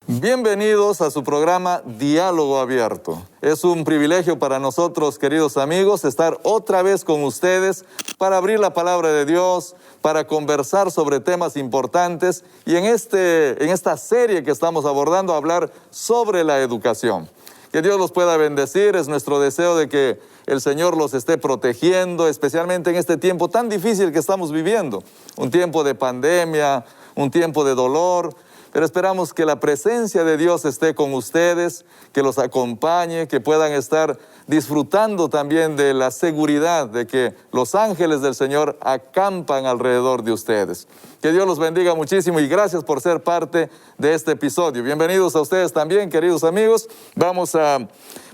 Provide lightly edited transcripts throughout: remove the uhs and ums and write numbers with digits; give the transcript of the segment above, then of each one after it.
Bienvenidos a su programa Diálogo Abierto. Es un privilegio para nosotros, queridos amigos, estar otra vez con ustedes para abrir la palabra de Dios, para conversar sobre temas importantes y en esta serie que estamos abordando, hablar sobre la educación. Que Dios los pueda bendecir, es nuestro deseo de que el Señor los esté protegiendo, especialmente en este tiempo tan difícil que estamos viviendo. Un tiempo de pandemia, un tiempo de dolor. Pero esperamos que la presencia de Dios esté con ustedes, que los acompañe, que puedan estar disfrutando también de la seguridad de que los ángeles del Señor acampan alrededor de ustedes. Que Dios los bendiga muchísimo y gracias por ser parte de este episodio. Bienvenidos a ustedes también, queridos amigos. Vamos a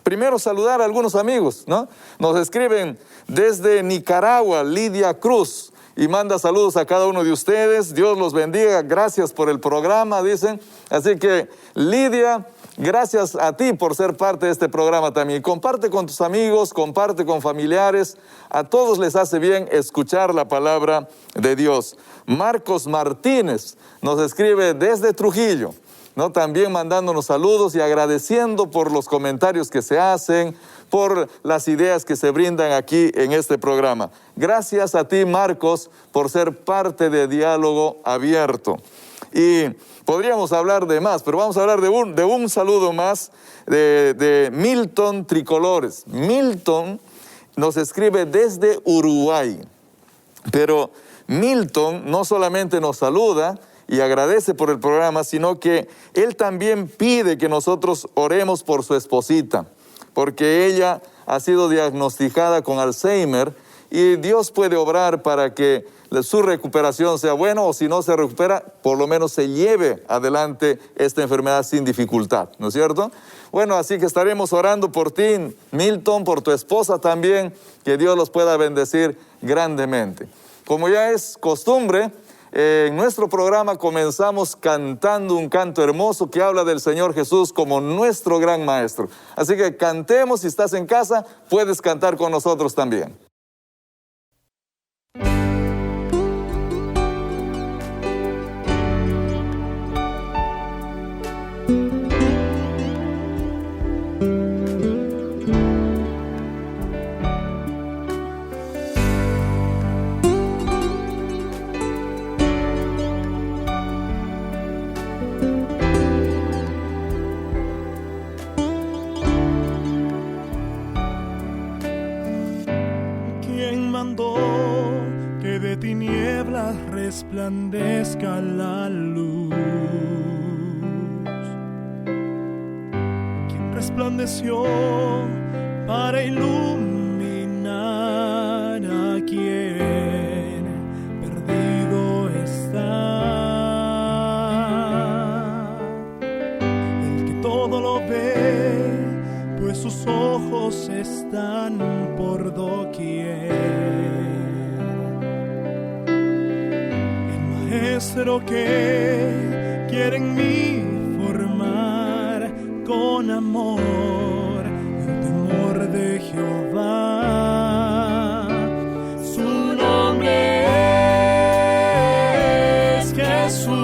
primero saludar a algunos amigos, ¿no? Nos escriben desde Nicaragua, Lidia Cruz. Y manda saludos a cada uno de ustedes. Dios los bendiga. Gracias por el programa, dicen. Así que, Lidia, gracias a ti por ser parte de este programa también. Comparte con tus amigos, comparte con familiares. A todos les hace bien escuchar la palabra de Dios. Marcos Martínez nos escribe desde Trujillo, ¿no? También mandándonos saludos y agradeciendo por los comentarios que se hacen, por las ideas que se brindan aquí en este programa. Gracias a ti, Marcos, por ser parte de Diálogo Abierto. Y podríamos hablar de más, pero vamos a hablar de un saludo más de Milton Tricolores. Milton nos escribe desde Uruguay, pero Milton no solamente nos saluda y agradece por el programa, sino que él también pide que nosotros oremos por su esposita, porque ella ha sido diagnosticada con Alzheimer y Dios puede obrar para que su recuperación sea buena, o si no se recupera, por lo menos se lleve adelante esta enfermedad sin dificultad, ¿no es cierto? Bueno, así que estaremos orando por ti, Milton, por tu esposa también, que Dios los pueda bendecir grandemente. Como ya es costumbre, en nuestro programa comenzamos cantando un canto hermoso que habla del Señor Jesús como nuestro gran maestro. Así que cantemos, si estás en casa, puedes cantar con nosotros también. Resplandezca la luz. Quien resplandeció para iluminar a quien perdido está. El que todo lo ve, pues sus ojos están por doquier. Maestro que quiere en mí formar con amor el temor de Jehová. Su nombre es Jesús,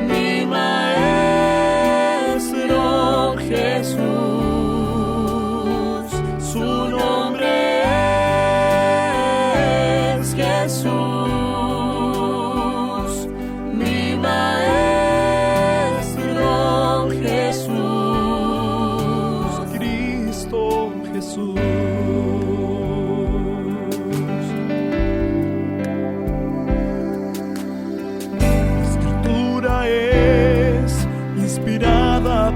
mi Maestro Jesús. Su nombre es Jesús.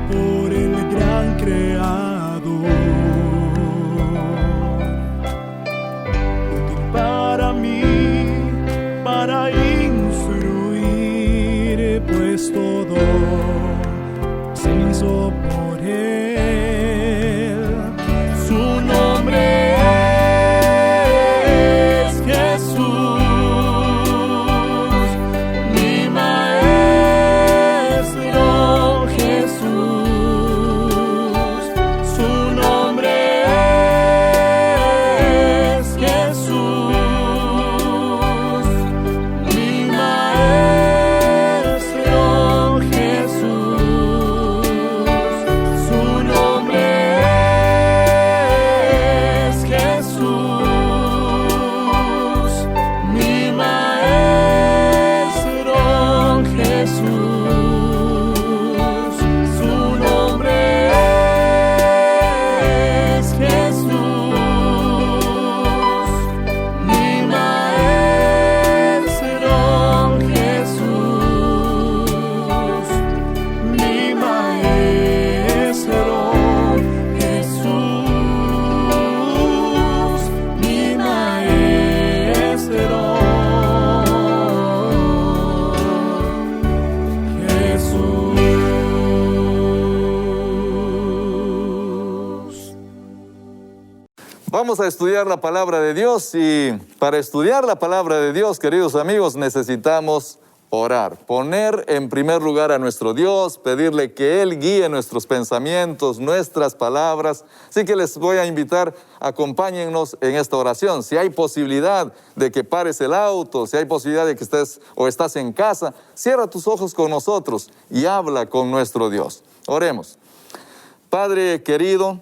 Por el gran creador, útil para mí, para instruir, pues todo se hizo por él. Su nombre es Jesús, mi Vamos a estudiar la palabra de Dios y para estudiar la palabra de Dios, queridos amigos, necesitamos orar, poner en primer lugar a nuestro Dios, pedirle que Él guíe nuestros pensamientos, nuestras palabras. Así que les voy a invitar, acompáñennos en esta oración. Si hay posibilidad de que pares el auto, si hay posibilidad de que estés o estás en casa, cierra tus ojos con nosotros y habla con nuestro Dios. Oremos. Padre querido,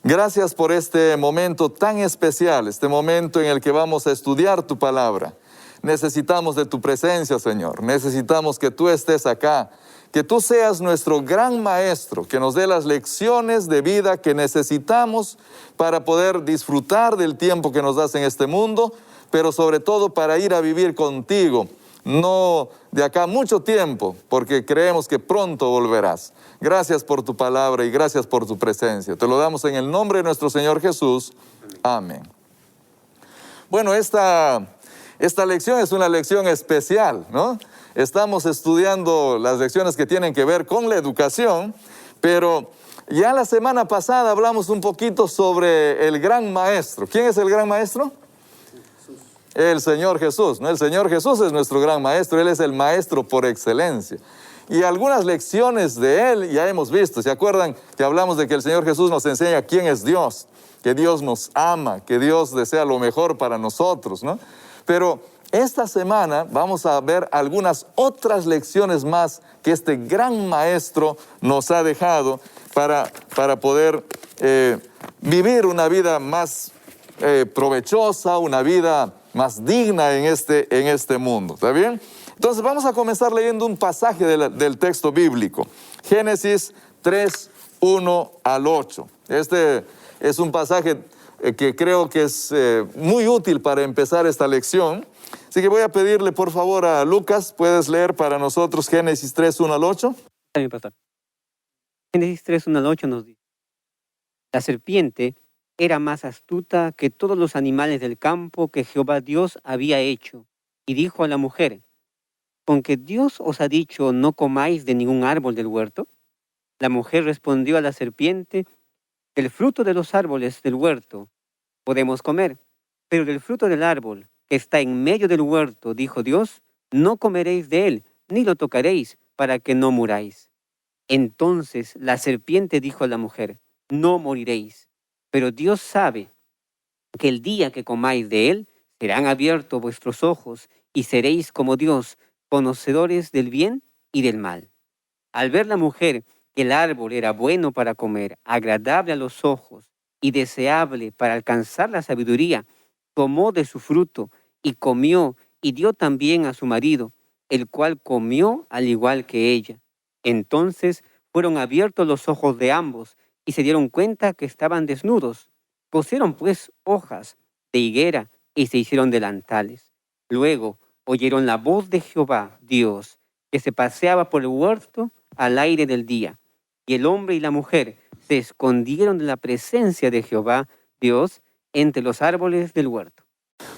gracias por este momento tan especial, este momento en el que vamos a estudiar tu palabra. Necesitamos de tu presencia, Señor. Necesitamos que tú estés acá, que tú seas nuestro gran maestro, que nos dé las lecciones de vida que necesitamos para poder disfrutar del tiempo que nos das en este mundo, pero sobre todo para ir a vivir contigo, no de acá mucho tiempo, porque creemos que pronto volverás. Gracias por tu palabra y gracias por tu presencia. Te lo damos en el nombre de nuestro Señor Jesús. Amén. Bueno, esta lección es una lección especial, ¿no? Estamos estudiando las lecciones que tienen que ver con la educación, pero ya la semana pasada hablamos un poquito sobre el gran maestro. ¿Quién es el gran maestro? Jesús. El Señor Jesús, ¿no? El Señor Jesús es nuestro gran maestro, Él es el maestro por excelencia. Y algunas lecciones de Él ya hemos visto. ¿Se acuerdan que hablamos de que el Señor Jesús nos enseña quién es Dios? Que Dios nos ama, que Dios desea lo mejor para nosotros, ¿no? Pero esta semana vamos a ver algunas otras lecciones más que este gran maestro nos ha dejado para poder vivir una vida más provechosa, una vida más digna en este mundo. ¿Está bien? Entonces vamos a comenzar leyendo un pasaje del texto bíblico. Génesis 3, 1 al 8. Este es un pasaje que creo que es muy útil para empezar esta lección. Así que voy a pedirle por favor a Lucas, ¿puedes leer para nosotros Génesis 3, 1 al 8? Está bien, pastor. Génesis 3, 1 al 8 nos dice: la serpiente era más astuta que todos los animales del campo que Jehová Dios había hecho, y dijo a la mujer: ¿con que Dios os ha dicho no comáis de ningún árbol del huerto? La mujer respondió a la serpiente: del fruto de los árboles del huerto podemos comer, pero del fruto del árbol que está en medio del huerto, dijo Dios, no comeréis de él, ni lo tocaréis, para que no muráis. Entonces la serpiente dijo a la mujer: no moriréis, pero Dios sabe que el día que comáis de él, serán abiertos vuestros ojos, y seréis como Dios, conocedores del bien y del mal. Al ver la mujer que el árbol era bueno para comer, agradable a los ojos y deseable para alcanzar la sabiduría, tomó de su fruto y comió y dio también a su marido, el cual comió al igual que ella. Entonces fueron abiertos los ojos de ambos y se dieron cuenta que estaban desnudos. Cosieron pues hojas de higuera y se hicieron delantales. Luego oyeron la voz de Jehová, Dios, que se paseaba por el huerto al aire del día. Y el hombre y la mujer se escondieron de la presencia de Jehová, Dios, entre los árboles del huerto.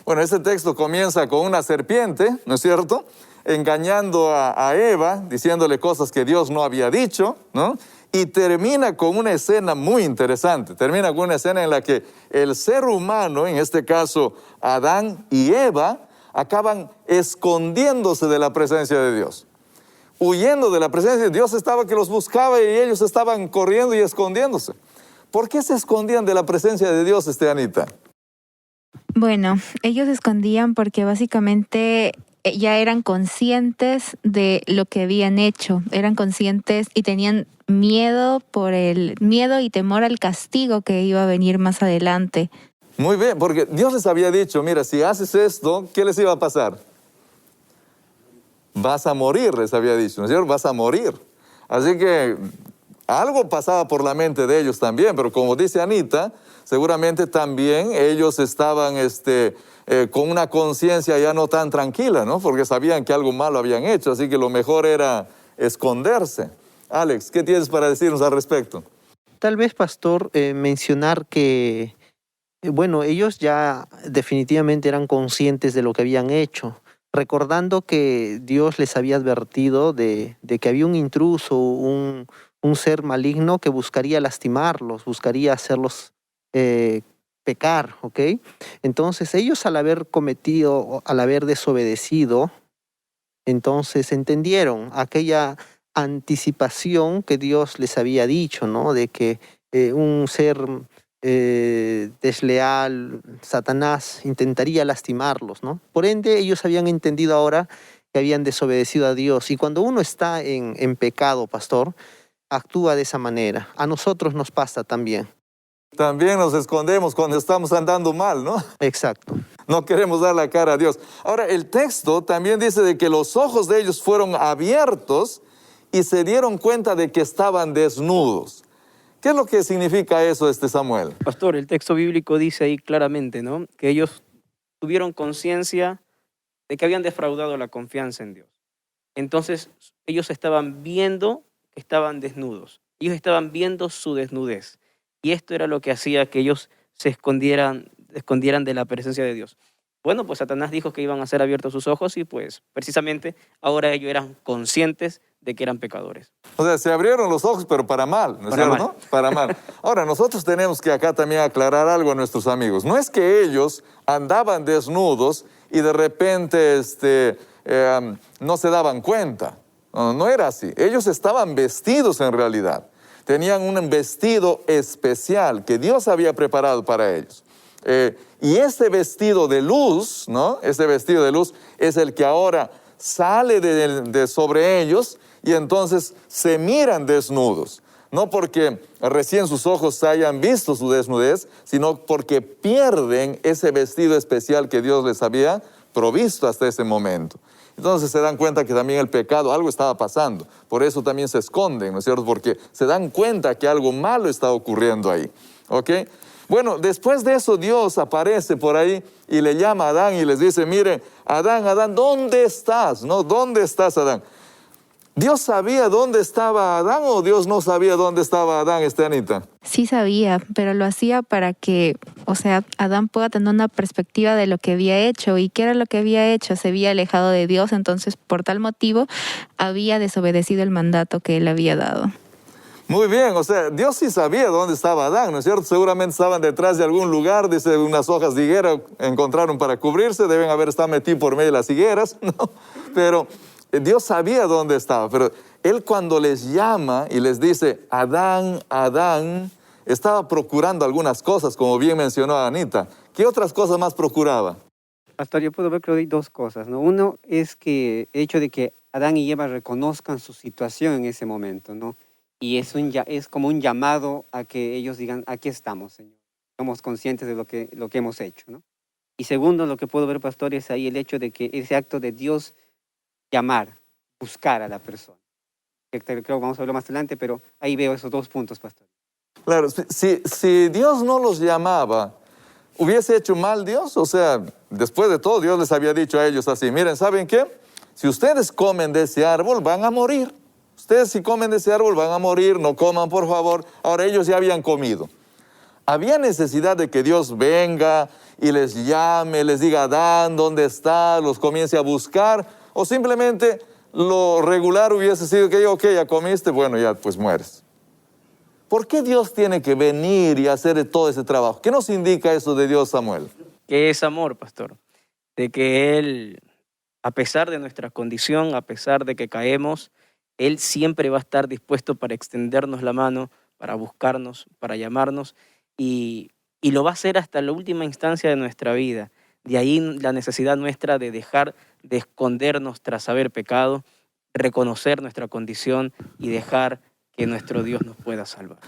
Bueno, este texto comienza con una serpiente, ¿no es cierto?, engañando a Eva, diciéndole cosas que Dios no había dicho, ¿no? Y termina con una escena muy interesante. Termina con una escena en la que el ser humano, en este caso Adán y Eva, acaban escondiéndose de la presencia de Dios. Huyendo de la presencia de Dios, estaba que los buscaba y ellos estaban corriendo y escondiéndose. ¿Por qué se escondían de la presencia de Dios, Anita? Bueno, ellos se escondían porque básicamente ya eran conscientes de lo que habían hecho, eran conscientes y tenían miedo por el miedo y temor al castigo que iba a venir más adelante. Muy bien, porque Dios les había dicho, mira, si haces esto, ¿qué les iba a pasar? Vas a morir, les había dicho, ¿no es cierto? Vas a morir. Así que algo pasaba por la mente de ellos también, pero como dice Anita, seguramente también ellos estaban con una conciencia ya no tan tranquila, ¿no? Porque sabían que algo malo habían hecho, así que lo mejor era esconderse. Alex, ¿qué tienes para decirnos al respecto? Tal vez, pastor, mencionar que, bueno, ellos ya definitivamente eran conscientes de lo que habían hecho, recordando que Dios les había advertido de que había un intruso, un ser maligno que buscaría lastimarlos, buscaría hacerlos pecar, ¿ok? Entonces ellos al haber cometido, al haber desobedecido, entonces entendieron aquella anticipación que Dios les había dicho, ¿no? De que un ser desleal, Satanás, intentaría lastimarlos, ¿no? Por ende, ellos habían entendido ahora que habían desobedecido a Dios. Y cuando uno está en pecado, pastor, actúa de esa manera. A nosotros nos pasa también. También nos escondemos cuando estamos andando mal, ¿no? Exacto. No queremos dar la cara a Dios. Ahora, el texto también dice de que los ojos de ellos fueron abiertos y se dieron cuenta de que estaban desnudos. ¿Qué es lo que significa eso, Samuel? Pastor, el texto bíblico dice ahí claramente, ¿no? Que ellos tuvieron conciencia de que habían defraudado la confianza en Dios. Entonces, ellos estaban viendo que estaban desnudos. Ellos estaban viendo su desnudez. Y esto era lo que hacía que ellos se escondieran de la presencia de Dios. Bueno, pues Satanás dijo que iban a ser abiertos sus ojos y pues precisamente ahora ellos eran conscientes de que eran pecadores. O sea, se abrieron los ojos, pero para mal, ¿no es cierto? mal. Para mal. Ahora, nosotros tenemos que acá también aclarar algo a nuestros amigos. No es que ellos andaban desnudos y de repente no se daban cuenta. No era así. Ellos estaban vestidos en realidad. Tenían un vestido especial que Dios había preparado para ellos. Y ese vestido de luz, ¿no? Ese vestido de luz es el que ahora sale de sobre ellos y entonces se miran desnudos. No porque recién sus ojos hayan visto su desnudez, sino porque pierden ese vestido especial que Dios les había provisto hasta ese momento. Entonces se dan cuenta que también el pecado, algo estaba pasando. Por eso también se esconden, ¿no es cierto? Porque se dan cuenta que algo malo está ocurriendo ahí. ¿Ok? Bueno, después de eso Dios aparece por ahí y le llama a Adán y les dice, mire, Adán, Adán, ¿dónde estás? ¿No? ¿Dónde estás, Adán? ¿Dios sabía dónde estaba Adán o Dios no sabía dónde estaba Adán, Anita? Sí sabía, pero lo hacía para que, Adán pueda tener una perspectiva de lo que había hecho. ¿Y qué era lo que había hecho? Se había alejado de Dios, entonces por tal motivo había desobedecido el mandato que él había dado. Muy bien, Dios sí sabía dónde estaba Adán, ¿no es cierto? Seguramente estaban detrás de algún lugar, dice, unas hojas de higuera encontraron para cubrirse, deben haber estado metidos por medio de las higueras, ¿no? Pero Dios sabía dónde estaba, pero Él cuando les llama y les dice, Adán, Adán, estaba procurando algunas cosas, como bien mencionó Anita. ¿Qué otras cosas más procuraba? Pastor, yo puedo ver que hay dos cosas, ¿no? Uno es que el hecho de que Adán y Eva reconozcan su situación en ese momento, ¿no? Y es como un llamado a que ellos digan, aquí estamos, Señor. Somos conscientes de lo que hemos hecho, ¿no? Y segundo, lo que puedo ver, pastor, es ahí el hecho de que ese acto de Dios llamar, buscar a la persona. Creo que vamos a verlo más adelante, pero ahí veo esos dos puntos, pastor. Claro, si Dios no los llamaba, ¿hubiese hecho mal Dios? Después de todo, Dios les había dicho a ellos así, miren, ¿saben qué? Si ustedes comen de ese árbol, van a morir. Ustedes si comen de ese árbol van a morir, no coman por favor. Ahora ellos ya habían comido. ¿Había necesidad de que Dios venga y les llame, les diga, Adán, ¿dónde está? Los comience a buscar. O simplemente lo regular hubiese sido que, ok, ya comiste, bueno, ya pues mueres. ¿Por qué Dios tiene que venir y hacer todo ese trabajo? ¿Qué nos indica eso de Dios, Samuel? Que es amor, pastor. De que Él, a pesar de nuestra condición, a pesar de que caemos, Él siempre va a estar dispuesto para extendernos la mano, para buscarnos, para llamarnos, y lo va a hacer hasta la última instancia de nuestra vida. De ahí la necesidad nuestra de dejar de escondernos tras haber pecado, reconocer nuestra condición y dejar que nuestro Dios nos pueda salvar.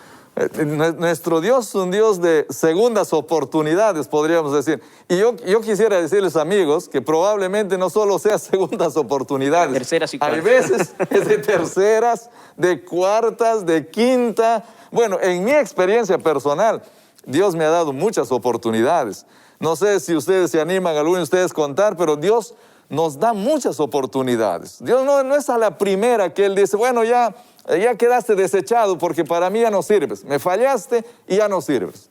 Nuestro Dios es un Dios de segundas oportunidades, podríamos decir. Y yo quisiera decirles, amigos, que probablemente no solo sea segundas oportunidades. Terceras y cuartas. Hay veces es de terceras, de cuartas, de quinta. Bueno, en mi experiencia personal, Dios me ha dado muchas oportunidades. No sé si ustedes se animan, algunos de ustedes contar, pero Dios nos da muchas oportunidades. Dios no es a la primera que Él dice, bueno, ya quedaste desechado porque para mí ya no sirves. Me fallaste y ya no sirves.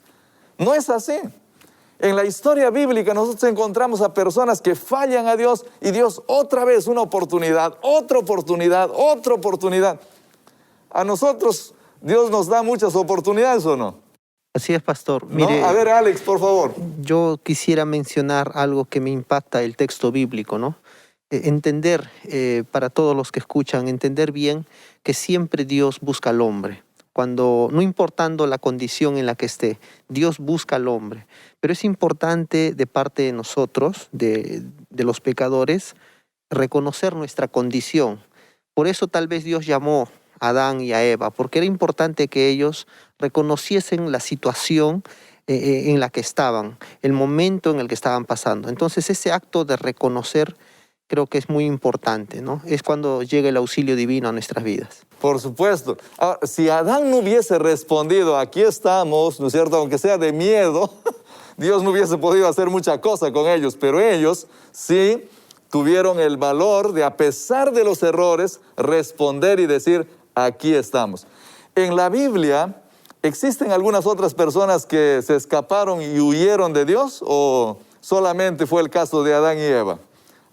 No es así. En la historia bíblica nosotros encontramos a personas que fallan a Dios y Dios otra vez una oportunidad, otra oportunidad, otra oportunidad. A nosotros Dios nos da muchas oportunidades, ¿o no? Así es, pastor. ¿no? Mire, A ver, Alex, por favor. yo quisiera mencionar algo que me impacta el texto bíblico, ¿no? Entender, para todos los que escuchan, entender bien que siempre Dios busca al hombre. Cuando, no importando la condición en la que esté, Dios busca al hombre. Pero es importante de parte de nosotros, de los pecadores, reconocer nuestra condición. Por eso tal vez Dios llamó a Adán y a Eva, porque era importante que ellos reconociesen la situación en la que estaban, el momento en el que estaban pasando. Entonces ese acto de reconocer creo que es muy importante, ¿no? Es cuando llega el auxilio divino a nuestras vidas. Por supuesto. Ahora, si Adán no hubiese respondido, aquí estamos, ¿no es cierto? Aunque sea de miedo, Dios no hubiese podido hacer mucha cosa con ellos, pero ellos sí tuvieron el valor de, a pesar de los errores, responder y decir, aquí estamos. En la Biblia, ¿existen algunas otras personas que se escaparon y huyeron de Dios o solamente fue el caso de Adán y Eva?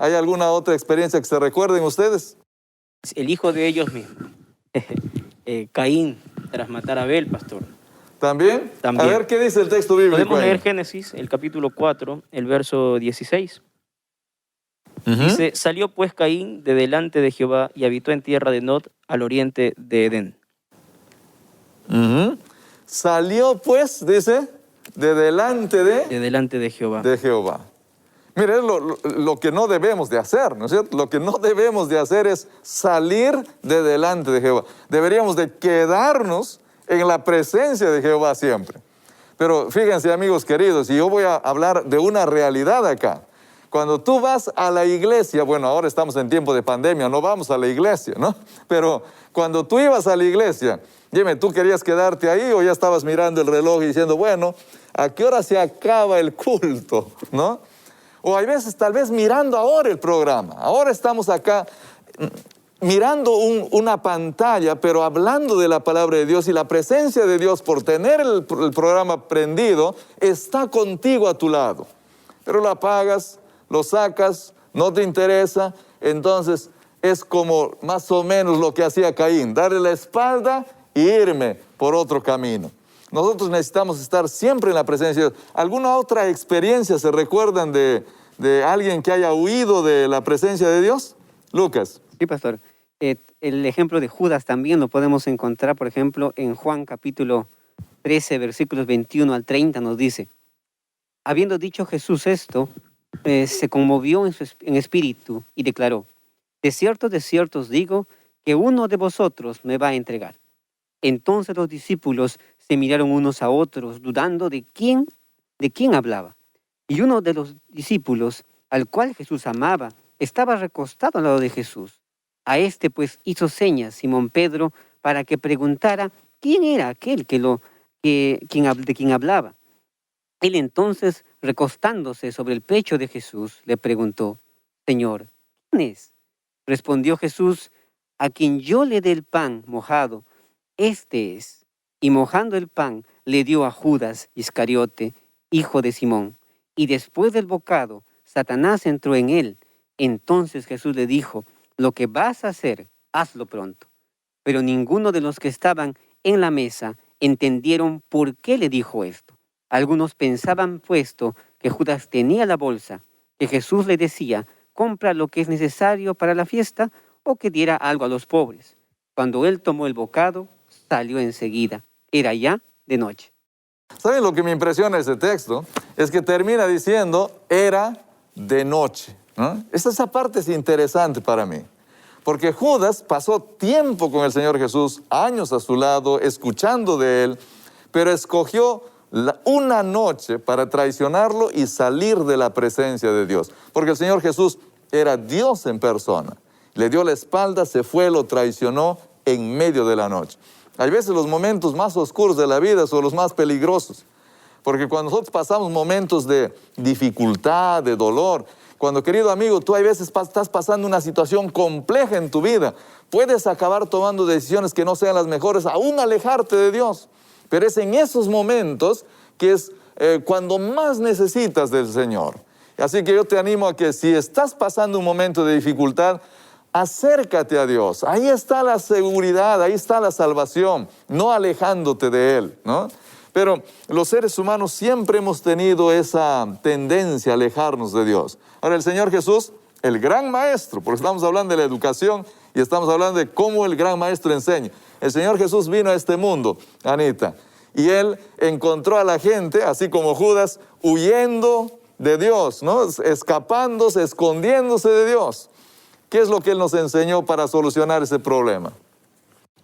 ¿Hay alguna otra experiencia que se recuerden ustedes? El hijo de ellos mismos, Caín, tras matar a Abel, pastor. ¿También? También. A ver, ¿qué dice el texto bíblico Podemos ahí? leer Génesis, el capítulo 4, el verso 16. Dice, salió pues Caín de delante de Jehová y habitó en tierra de Nod, al oriente de Edén. Salió pues, dice, de delante De delante de Jehová. de Jehová. Mire, es lo que no debemos de hacer, ¿no es cierto? Lo que no debemos de hacer es salir de delante de Jehová. Deberíamos de quedarnos en la presencia de Jehová siempre. Pero fíjense, amigos queridos, y yo voy a hablar de una realidad acá. Cuando tú vas a la iglesia, bueno, ahora estamos en tiempo de pandemia, no vamos a la iglesia, ¿no? Pero cuando tú ibas a la iglesia, dime, ¿tú querías quedarte ahí o ya estabas mirando el reloj y diciendo, bueno, ¿a qué hora se acaba el culto? ¿No? O hay veces tal vez mirando ahora el programa. Ahora estamos acá mirando una pantalla, pero hablando de la palabra de Dios, y la presencia de Dios, por tener el programa prendido, está contigo a tu lado. Pero lo apagas, lo sacas, no te interesa, entonces es como más o menos lo que hacía Caín, darle la espalda e irme por otro camino. Nosotros necesitamos estar siempre en la presencia de Dios. ¿Alguna otra experiencia se recuerdan de alguien que haya huido de la presencia de Dios? Lucas. Sí, pastor. El ejemplo de Judas también lo podemos encontrar, por ejemplo, en Juan capítulo 13, versículos 21 al 30, nos dice, habiendo dicho Jesús esto, se conmovió en espíritu y declaró, de cierto os digo, que uno de vosotros me va a entregar. Entonces los discípulos se miraron unos a otros, dudando de quién hablaba. Y uno de los discípulos, al cual Jesús amaba, estaba recostado al lado de Jesús. A este pues hizo señas Simón Pedro para que preguntara quién era aquel de quien hablaba. Él entonces, recostándose sobre el pecho de Jesús, le preguntó, Señor, ¿quién es? Respondió Jesús, a quien yo le dé el pan mojado, este es. Y mojando el pan, le dio a Judas Iscariote, hijo de Simón. Y después del bocado, Satanás entró en él. Entonces Jesús le dijo, lo que vas a hacer, hazlo pronto. Pero ninguno de los que estaban en la mesa entendieron por qué le dijo esto. Algunos pensaban puesto que Judas tenía la bolsa, que Jesús le decía, compra lo que es necesario para la fiesta o que diera algo a los pobres. Cuando él tomó el bocado, salió enseguida. Era ya de noche. ¿Saben lo que me impresiona de ese texto? Es que termina diciendo, era de noche, ¿no? Esa parte es interesante para mí. Porque Judas pasó tiempo con el Señor Jesús, años a su lado, escuchando de él, pero escogió una noche para traicionarlo y salir de la presencia de Dios. Porque el Señor Jesús era Dios en persona. Le dio la espalda, se fue, lo traicionó en medio de la noche. Hay veces los momentos más oscuros de la vida son los más peligrosos. Porque cuando nosotros pasamos momentos de dificultad, de dolor, cuando, querido amigo, tú hay veces estás pasando una situación compleja en tu vida, puedes acabar tomando decisiones que no sean las mejores, aún alejarte de Dios. Pero es en esos momentos que es cuando más necesitas del Señor. Así que yo te animo a que si estás pasando un momento de dificultad, acércate a Dios. Ahí está la seguridad, ahí está la salvación, no alejándote de Él, ¿no? Pero los seres humanos siempre hemos tenido esa tendencia a alejarnos de Dios. Ahora, el Señor Jesús, el gran maestro, porque estamos hablando de la educación y estamos hablando de cómo el gran maestro enseña. El Señor Jesús vino a este mundo, Anita, y Él encontró a la gente, así como Judas, huyendo de Dios, ¿no? Escapándose, escondiéndose de Dios. ¿Qué es lo que Él nos enseñó para solucionar ese problema?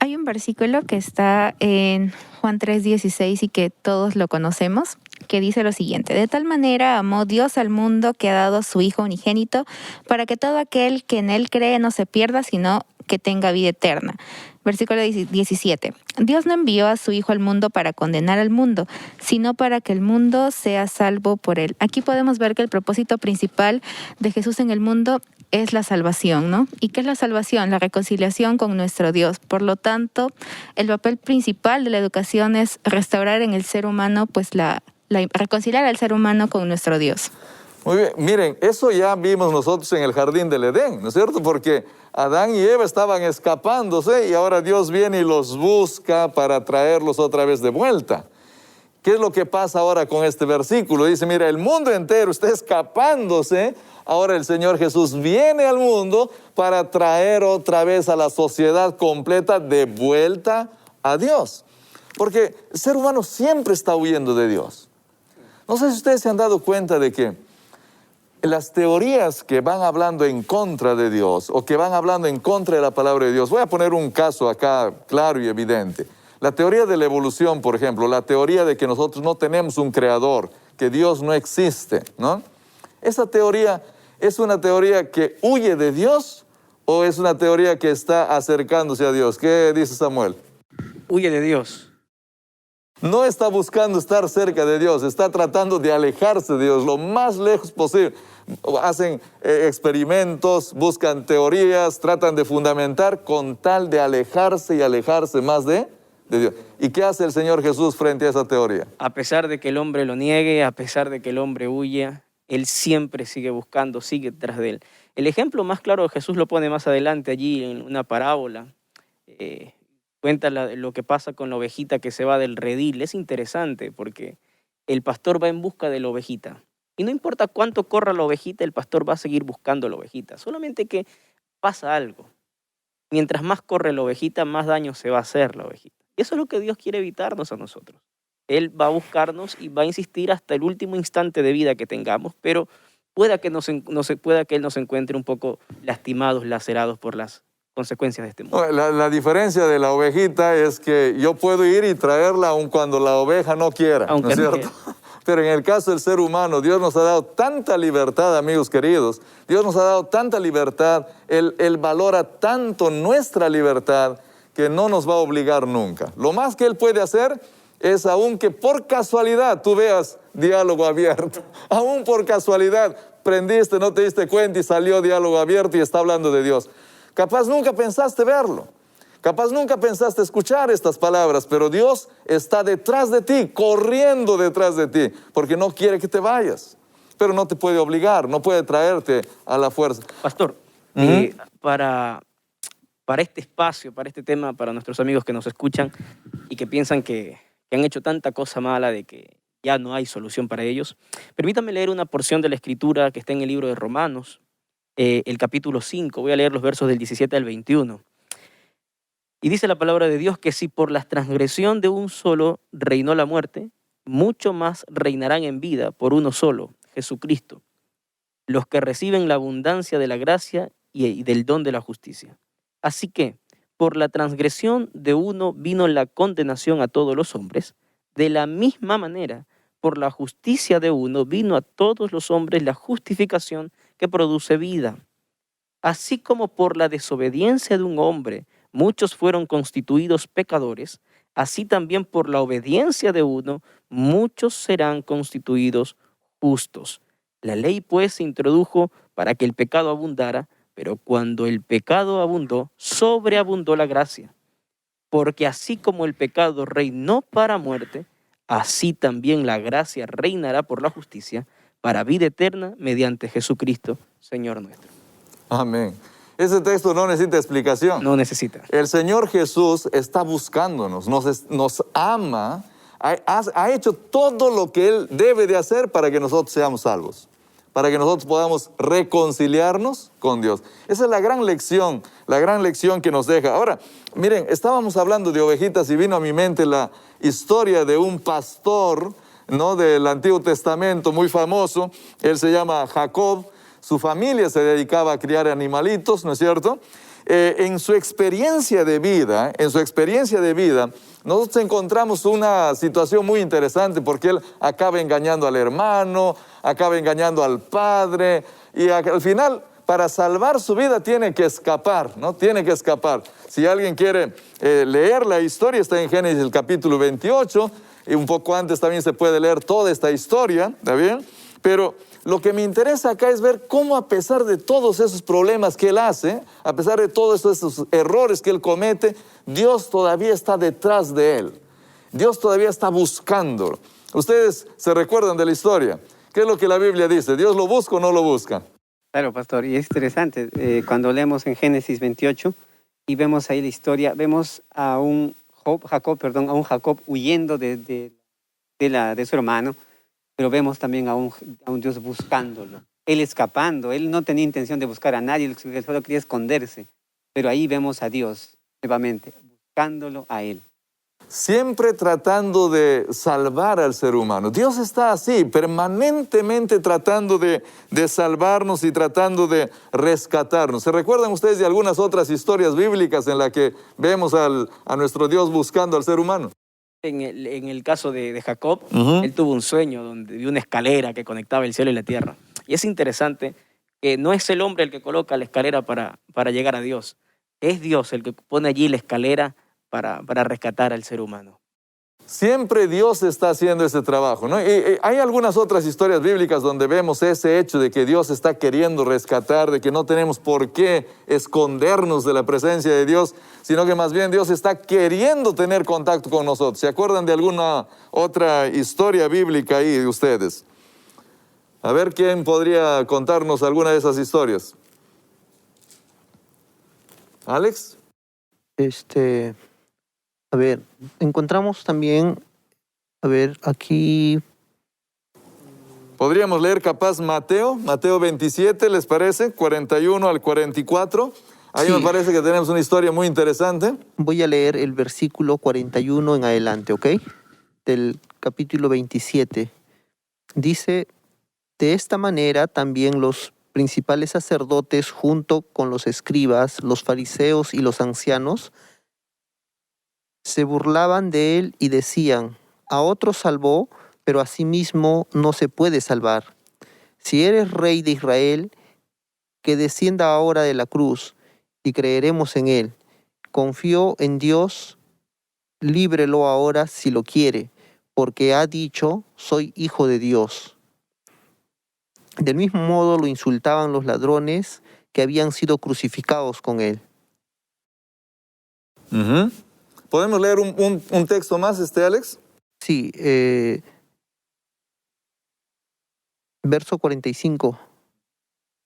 Hay un versículo que está en Juan 3:16 y que todos lo conocemos, que dice lo siguiente: de tal manera amó Dios al mundo que ha dado a su Hijo unigénito, para que todo aquel que en Él cree no se pierda, sino que tenga vida eterna. Versículo 17. Dios no envió a su Hijo al mundo para condenar al mundo, sino para que el mundo sea salvo por Él. Aquí podemos ver que el propósito principal de Jesús en el mundo es la salvación, ¿no? ¿Y qué es la salvación? La reconciliación con nuestro Dios. Por lo tanto, el papel principal de la educación es restaurar en el ser humano, pues reconciliar al ser humano con nuestro Dios. Muy bien, miren, eso ya vimos nosotros en el jardín del Edén, ¿no es cierto? Porque Adán y Eva estaban escapándose y ahora Dios viene y los busca para traerlos otra vez de vuelta. ¿Qué es lo que pasa ahora con este versículo? Dice, mira, el mundo entero está escapándose. Ahora el Señor Jesús viene al mundo para traer otra vez a la sociedad completa de vuelta a Dios. Porque el ser humano siempre está huyendo de Dios. No sé si ustedes se han dado cuenta de que las teorías que van hablando en contra de Dios o que van hablando en contra de la palabra de Dios, voy a poner un caso acá claro y evidente. La teoría de la evolución, por ejemplo, la teoría de que nosotros no tenemos un creador, que Dios no existe, ¿no? Esa teoría ¿es una teoría que huye de Dios o es una teoría que está acercándose a Dios? ¿Qué dice Samuel? Huye de Dios. No está buscando estar cerca de Dios, está tratando de alejarse de Dios lo más lejos posible. Hacen experimentos, buscan teorías, tratan de fundamentar con tal de alejarse y alejarse más de Dios. ¿Y qué hace el Señor Jesús frente a esa teoría? A pesar de que el hombre lo niegue, a pesar de que el hombre huya, Él siempre sigue buscando, sigue tras de Él. El ejemplo más claro Jesús lo pone más adelante allí en una parábola. Cuenta lo que pasa con la ovejita que se va del redil. Es interesante porque el pastor va en busca de la ovejita. Y no importa cuánto corra la ovejita, el pastor va a seguir buscando la ovejita. Solamente que pasa algo. Mientras más corre la ovejita, más daño se va a hacer la ovejita. Y eso es lo que Dios quiere evitarnos a nosotros. Él va a buscarnos y va a insistir hasta el último instante de vida que tengamos, pero pueda que Él nos encuentre un poco lastimados, lacerados por las consecuencias de este mundo. La diferencia de la ovejita es que yo puedo ir y traerla aun cuando la oveja no quiera, ¿no es cierto? Pero en el caso del ser humano, Dios nos ha dado tanta libertad, amigos queridos. Dios nos ha dado tanta libertad, Él valora tanto nuestra libertad que no nos va a obligar nunca. Lo más que Él puede hacer es aún que por casualidad tú veas diálogo abierto. Aún por casualidad prendiste, no te diste cuenta y salió diálogo abierto y está hablando de Dios. Capaz nunca pensaste verlo. Capaz nunca pensaste escuchar estas palabras, pero Dios está detrás de ti, corriendo detrás de ti, porque no quiere que te vayas. Pero no te puede obligar, no puede traerte a la fuerza. Pastor, para este espacio, para este tema, para nuestros amigos que nos escuchan y que piensan que han hecho tanta cosa mala de que ya no hay solución para ellos, permítanme leer una porción de la Escritura que está en el libro de Romanos, el capítulo 5. Voy a leer los versos del 17 al 21. Y dice la palabra de Dios que si por la transgresión de un solo reinó la muerte, mucho más reinarán en vida por uno solo, Jesucristo, los que reciben la abundancia de la gracia y del don de la justicia. Así que, por la transgresión de uno vino la condenación a todos los hombres, de la misma manera, por la justicia de uno vino a todos los hombres la justificación que produce vida. Así como por la desobediencia de un hombre muchos fueron constituidos pecadores, así también por la obediencia de uno muchos serán constituidos justos. La ley pues se introdujo para que el pecado abundara, pero cuando el pecado abundó, sobreabundó la gracia. Porque así como el pecado reinó para muerte, así también la gracia reinará por la justicia para vida eterna mediante Jesucristo, Señor nuestro. Amén. Ese texto no necesita explicación. No necesita. El Señor Jesús está buscándonos, nos ama ha hecho todo lo que Él debe de hacer para que nosotros seamos salvos, para que nosotros podamos reconciliarnos con Dios. Esa es la gran lección que nos deja. Ahora, miren, estábamos hablando de ovejitas y vino a mi mente la historia de un pastor, ¿no?, del Antiguo Testamento muy famoso. Él se llama Jacob. Su familia se dedicaba a criar animalitos, ¿no es cierto? En su experiencia de vida, nosotros encontramos una situación muy interesante porque él acaba engañando al hermano, acaba engañando al padre y al final, para salvar su vida, tiene que escapar, ¿no? Tiene que escapar. Si alguien quiere leer la historia, está en Génesis el capítulo 28 y un poco antes también se puede leer toda esta historia, ¿está bien? Pero lo que me interesa acá es ver cómo, a pesar de todos esos problemas que él hace, a pesar de todos esos errores que él comete, Dios todavía está detrás de él. Dios todavía está buscándolo. Ustedes se recuerdan de la historia. ¿Qué es lo que la Biblia dice? ¿Dios lo busca o no lo busca? Claro, pastor, y es interesante, cuando leemos en Génesis 28 y vemos ahí la historia, vemos a un Jacob huyendo de su hermano, pero vemos también a un Dios buscándolo. Él escapando, él no tenía intención de buscar a nadie, él solo quería esconderse. Pero ahí vemos a Dios nuevamente, buscándolo a él. Siempre tratando de salvar al ser humano. Dios está así, permanentemente tratando de salvarnos y tratando de rescatarnos. ¿Se recuerdan ustedes de algunas otras historias bíblicas en las que vemos a nuestro Dios buscando al ser humano? En el caso de Jacob, él tuvo un sueño donde vio una escalera que conectaba el cielo y la tierra. Y es interesante que no es el hombre el que coloca la escalera para llegar a Dios. Es Dios el que pone allí la escalera para rescatar al ser humano. Siempre Dios está haciendo ese trabajo, ¿no? Y hay algunas otras historias bíblicas donde vemos ese hecho de que Dios está queriendo rescatar, de que no tenemos por qué escondernos de la presencia de Dios, sino que más bien Dios está queriendo tener contacto con nosotros. ¿Se acuerdan de alguna otra historia bíblica ahí de ustedes? A ver, ¿quién podría contarnos alguna de esas historias? ¿Alex? A ver, encontramos también, aquí... Podríamos leer capaz Mateo 27, ¿les parece? 41 al 44. Ahí sí. Me parece que tenemos una historia muy interesante. Voy a leer el versículo 41 en adelante, ¿ok? Del capítulo 27. Dice, de esta manera también los principales sacerdotes junto con los escribas, los fariseos y los ancianos se burlaban de él y decían, a otros salvó, pero a sí mismo no se puede salvar. Si eres rey de Israel, que descienda ahora de la cruz y creeremos en él. Confió en Dios, líbrelo ahora si lo quiere, porque ha dicho, soy hijo de Dios. Del mismo modo lo insultaban los ladrones que habían sido crucificados con él. ¿Podemos leer un texto más, Alex? Sí, verso 45.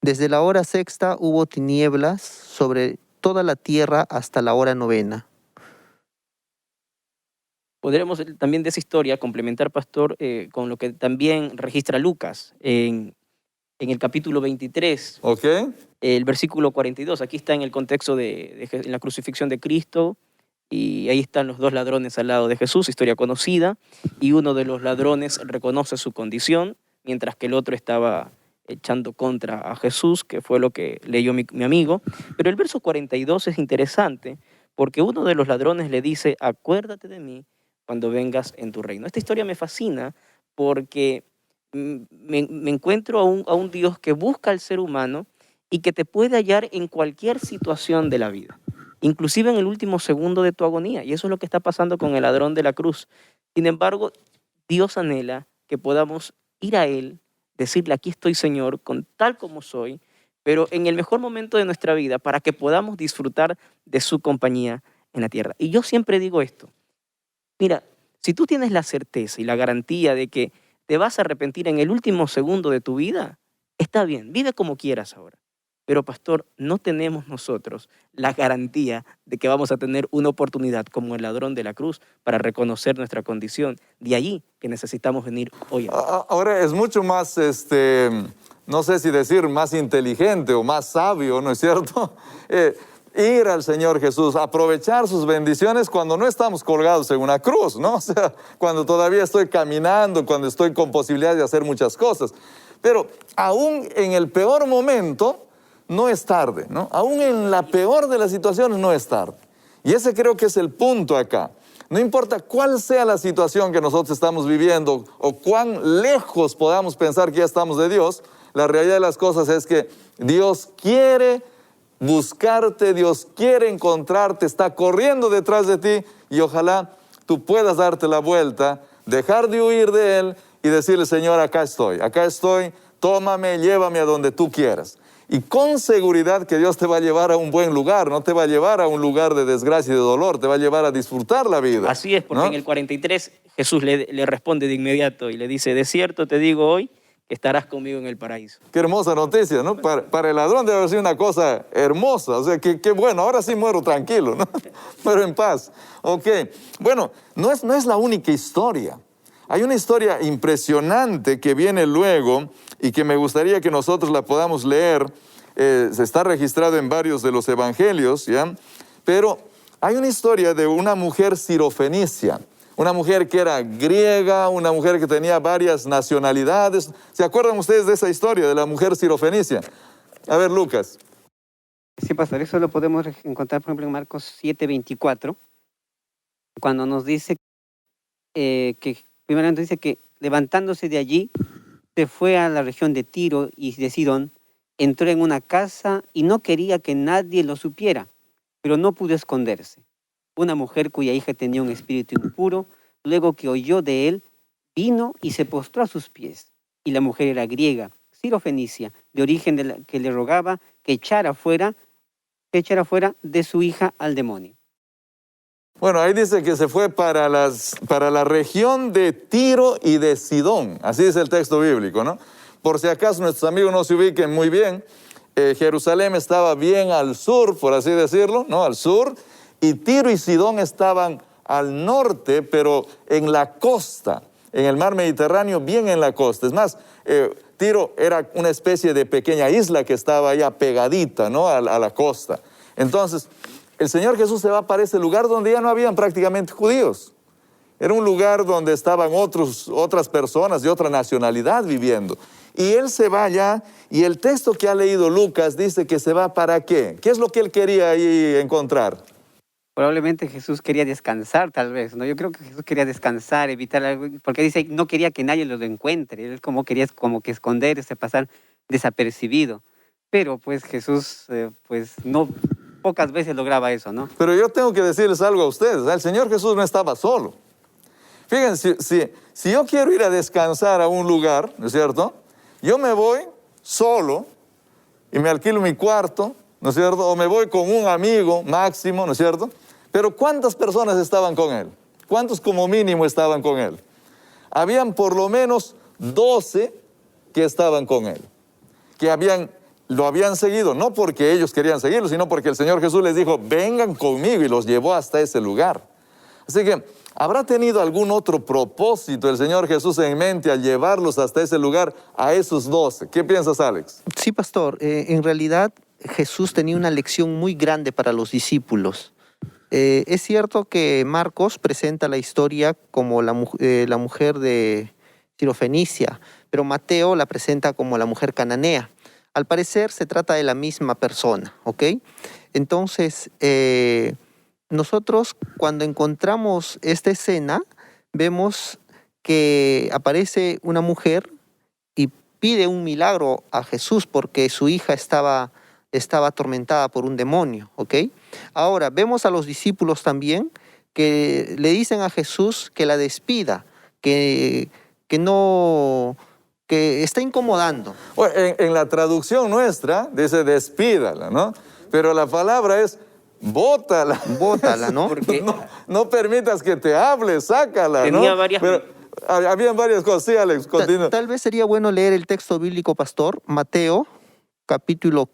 Desde la hora sexta hubo tinieblas sobre toda la tierra hasta la hora novena. Podríamos también de esa historia complementar, pastor, con lo que también registra Lucas en el capítulo 23, el versículo 42. Aquí está en el contexto en la crucifixión de Cristo, y ahí están los dos ladrones al lado de Jesús, historia conocida, y uno de los ladrones reconoce su condición, mientras que el otro estaba echando contra a Jesús, que fue lo que leyó mi amigo. Pero el verso 42 es interesante, porque uno de los ladrones le dice, acuérdate de mí cuando vengas en tu reino. Esta historia me fascina porque me encuentro a un Dios que busca al ser humano y que te puede hallar en cualquier situación de la vida, inclusive en el último segundo de tu agonía. Y eso es lo que está pasando con el ladrón de la cruz. Sin embargo, Dios anhela que podamos ir a Él, decirle, aquí estoy, Señor, con tal como soy, pero en el mejor momento de nuestra vida, para que podamos disfrutar de su compañía en la tierra. Y yo siempre digo esto, mira, si tú tienes la certeza y la garantía de que te vas a arrepentir en el último segundo de tu vida, está bien, vive como quieras ahora. Pero pastor, no tenemos nosotros la garantía de que vamos a tener una oportunidad como el ladrón de la cruz para reconocer nuestra condición. De allí que necesitamos venir hoy. Ahora es mucho más, no sé si decir más inteligente o más sabio, ¿no es cierto? Ir al Señor Jesús, aprovechar sus bendiciones cuando no estamos colgados en una cruz, ¿no? O sea, cuando todavía estoy caminando, cuando estoy con posibilidad de hacer muchas cosas. Pero aún en el peor momento, no es tarde, ¿no? Aún en la peor de las situaciones, no es tarde. Y ese creo que es el punto acá. No importa cuál sea la situación que nosotros estamos viviendo o cuán lejos podamos pensar que ya estamos de Dios, la realidad de las cosas es que Dios quiere buscarte, Dios quiere encontrarte, está corriendo detrás de ti y ojalá tú puedas darte la vuelta, dejar de huir de Él y decirle, Señor, acá estoy, tómame, llévame a donde tú quieras. Y con seguridad que Dios te va a llevar a un buen lugar, no te va a llevar a un lugar de desgracia y de dolor, te va a llevar a disfrutar la vida. Así es, porque ¿no? en el 43 Jesús le responde de inmediato y le dice, de cierto te digo hoy que estarás conmigo en el paraíso. Qué hermosa noticia, ¿no? Para el ladrón debe haber sido una cosa hermosa. O sea, qué bueno, ahora sí muero tranquilo, ¿no? Muero en paz. Ok, bueno, no es la única historia. Hay una historia impresionante que viene luego y que me gustaría que nosotros la podamos leer. Se está registrado en varios de los evangelios, ¿ya? Pero hay una historia de una mujer sirofenicia. Una mujer que era griega, una mujer que tenía varias nacionalidades. ¿Se acuerdan ustedes de esa historia de la mujer sirofenicia? A ver, Lucas. Sí, pastor, eso lo podemos encontrar, por ejemplo, en Marcos 7:24, cuando nos dice primeramente dice que levantándose de allí, se fue a la región de Tiro y de Sidón, entró en una casa y no quería que nadie lo supiera, pero no pudo esconderse. Una mujer cuya hija tenía un espíritu impuro, luego que oyó de él, vino y se postró a sus pies. Y la mujer era griega, sirofenicia, de origen que le rogaba que echara fuera de su hija al demonio. Bueno, ahí dice que se fue para la región de Tiro y de Sidón. Así dice el texto bíblico, ¿no? Por si acaso nuestros amigos no se ubiquen muy bien, Jerusalén estaba bien al sur, por así decirlo, ¿no? Al sur. Y Tiro y Sidón estaban al norte, pero en la costa, en el mar Mediterráneo, bien en la costa. Es más, Tiro era una especie de pequeña isla que estaba allá pegadita, ¿no? a la costa. Entonces, el Señor Jesús se va para ese lugar donde ya no habían prácticamente judíos. Era un lugar donde estaban otras personas de otra nacionalidad viviendo. Y Él se va allá, y el texto que ha leído Lucas dice que se va ¿para qué? ¿Qué es lo que Él quería ahí encontrar? Probablemente Jesús quería descansar, tal vez, ¿no? Yo creo que Jesús quería descansar, evitar algo, porque dice, no quería que nadie lo encuentre. Él quería como que esconderse, pasar desapercibido. Pero pues Jesús, pues no, pocas veces lograba eso, ¿no? Pero yo tengo que decirles algo a ustedes. El Señor Jesús no estaba solo. Fíjense, si yo quiero ir a descansar a un lugar, ¿no es cierto? Yo me voy solo y me alquilo mi cuarto, ¿no es cierto? O me voy con un amigo máximo, ¿no es cierto? Pero ¿cuántas personas estaban con Él? ¿Cuántos como mínimo estaban con Él? Habían por lo menos 12 que estaban con Él, que lo habían seguido, no porque ellos querían seguirlo, sino porque el Señor Jesús les dijo, vengan conmigo, y los llevó hasta ese lugar. Así que, ¿habrá tenido algún otro propósito el Señor Jesús en mente al llevarlos hasta ese lugar, a esos 12? ¿Qué piensas, Alex? Sí, pastor. En realidad, Jesús tenía una lección muy grande para los discípulos. Es cierto que Marcos presenta la historia como la mujer de Sirofenicia, pero Mateo la presenta como la mujer cananea. Al parecer se trata de la misma persona, ¿ok? Entonces, nosotros cuando encontramos esta escena, vemos que aparece una mujer y pide un milagro a Jesús porque su hija estaba atormentada por un demonio, ¿ok? Ahora, vemos a los discípulos también que le dicen a Jesús que la despida, que está incomodando. Bueno, en la traducción nuestra dice despídala, ¿no? Pero la palabra es bótala. Bótala, ¿no? Porque No permitas que te hable, sácala, ¿no? tenía varias... Pero habían varias cosas. Sí, Alex, continúa. Tal vez sería bueno leer el texto bíblico, pastor. Mateo, capítulo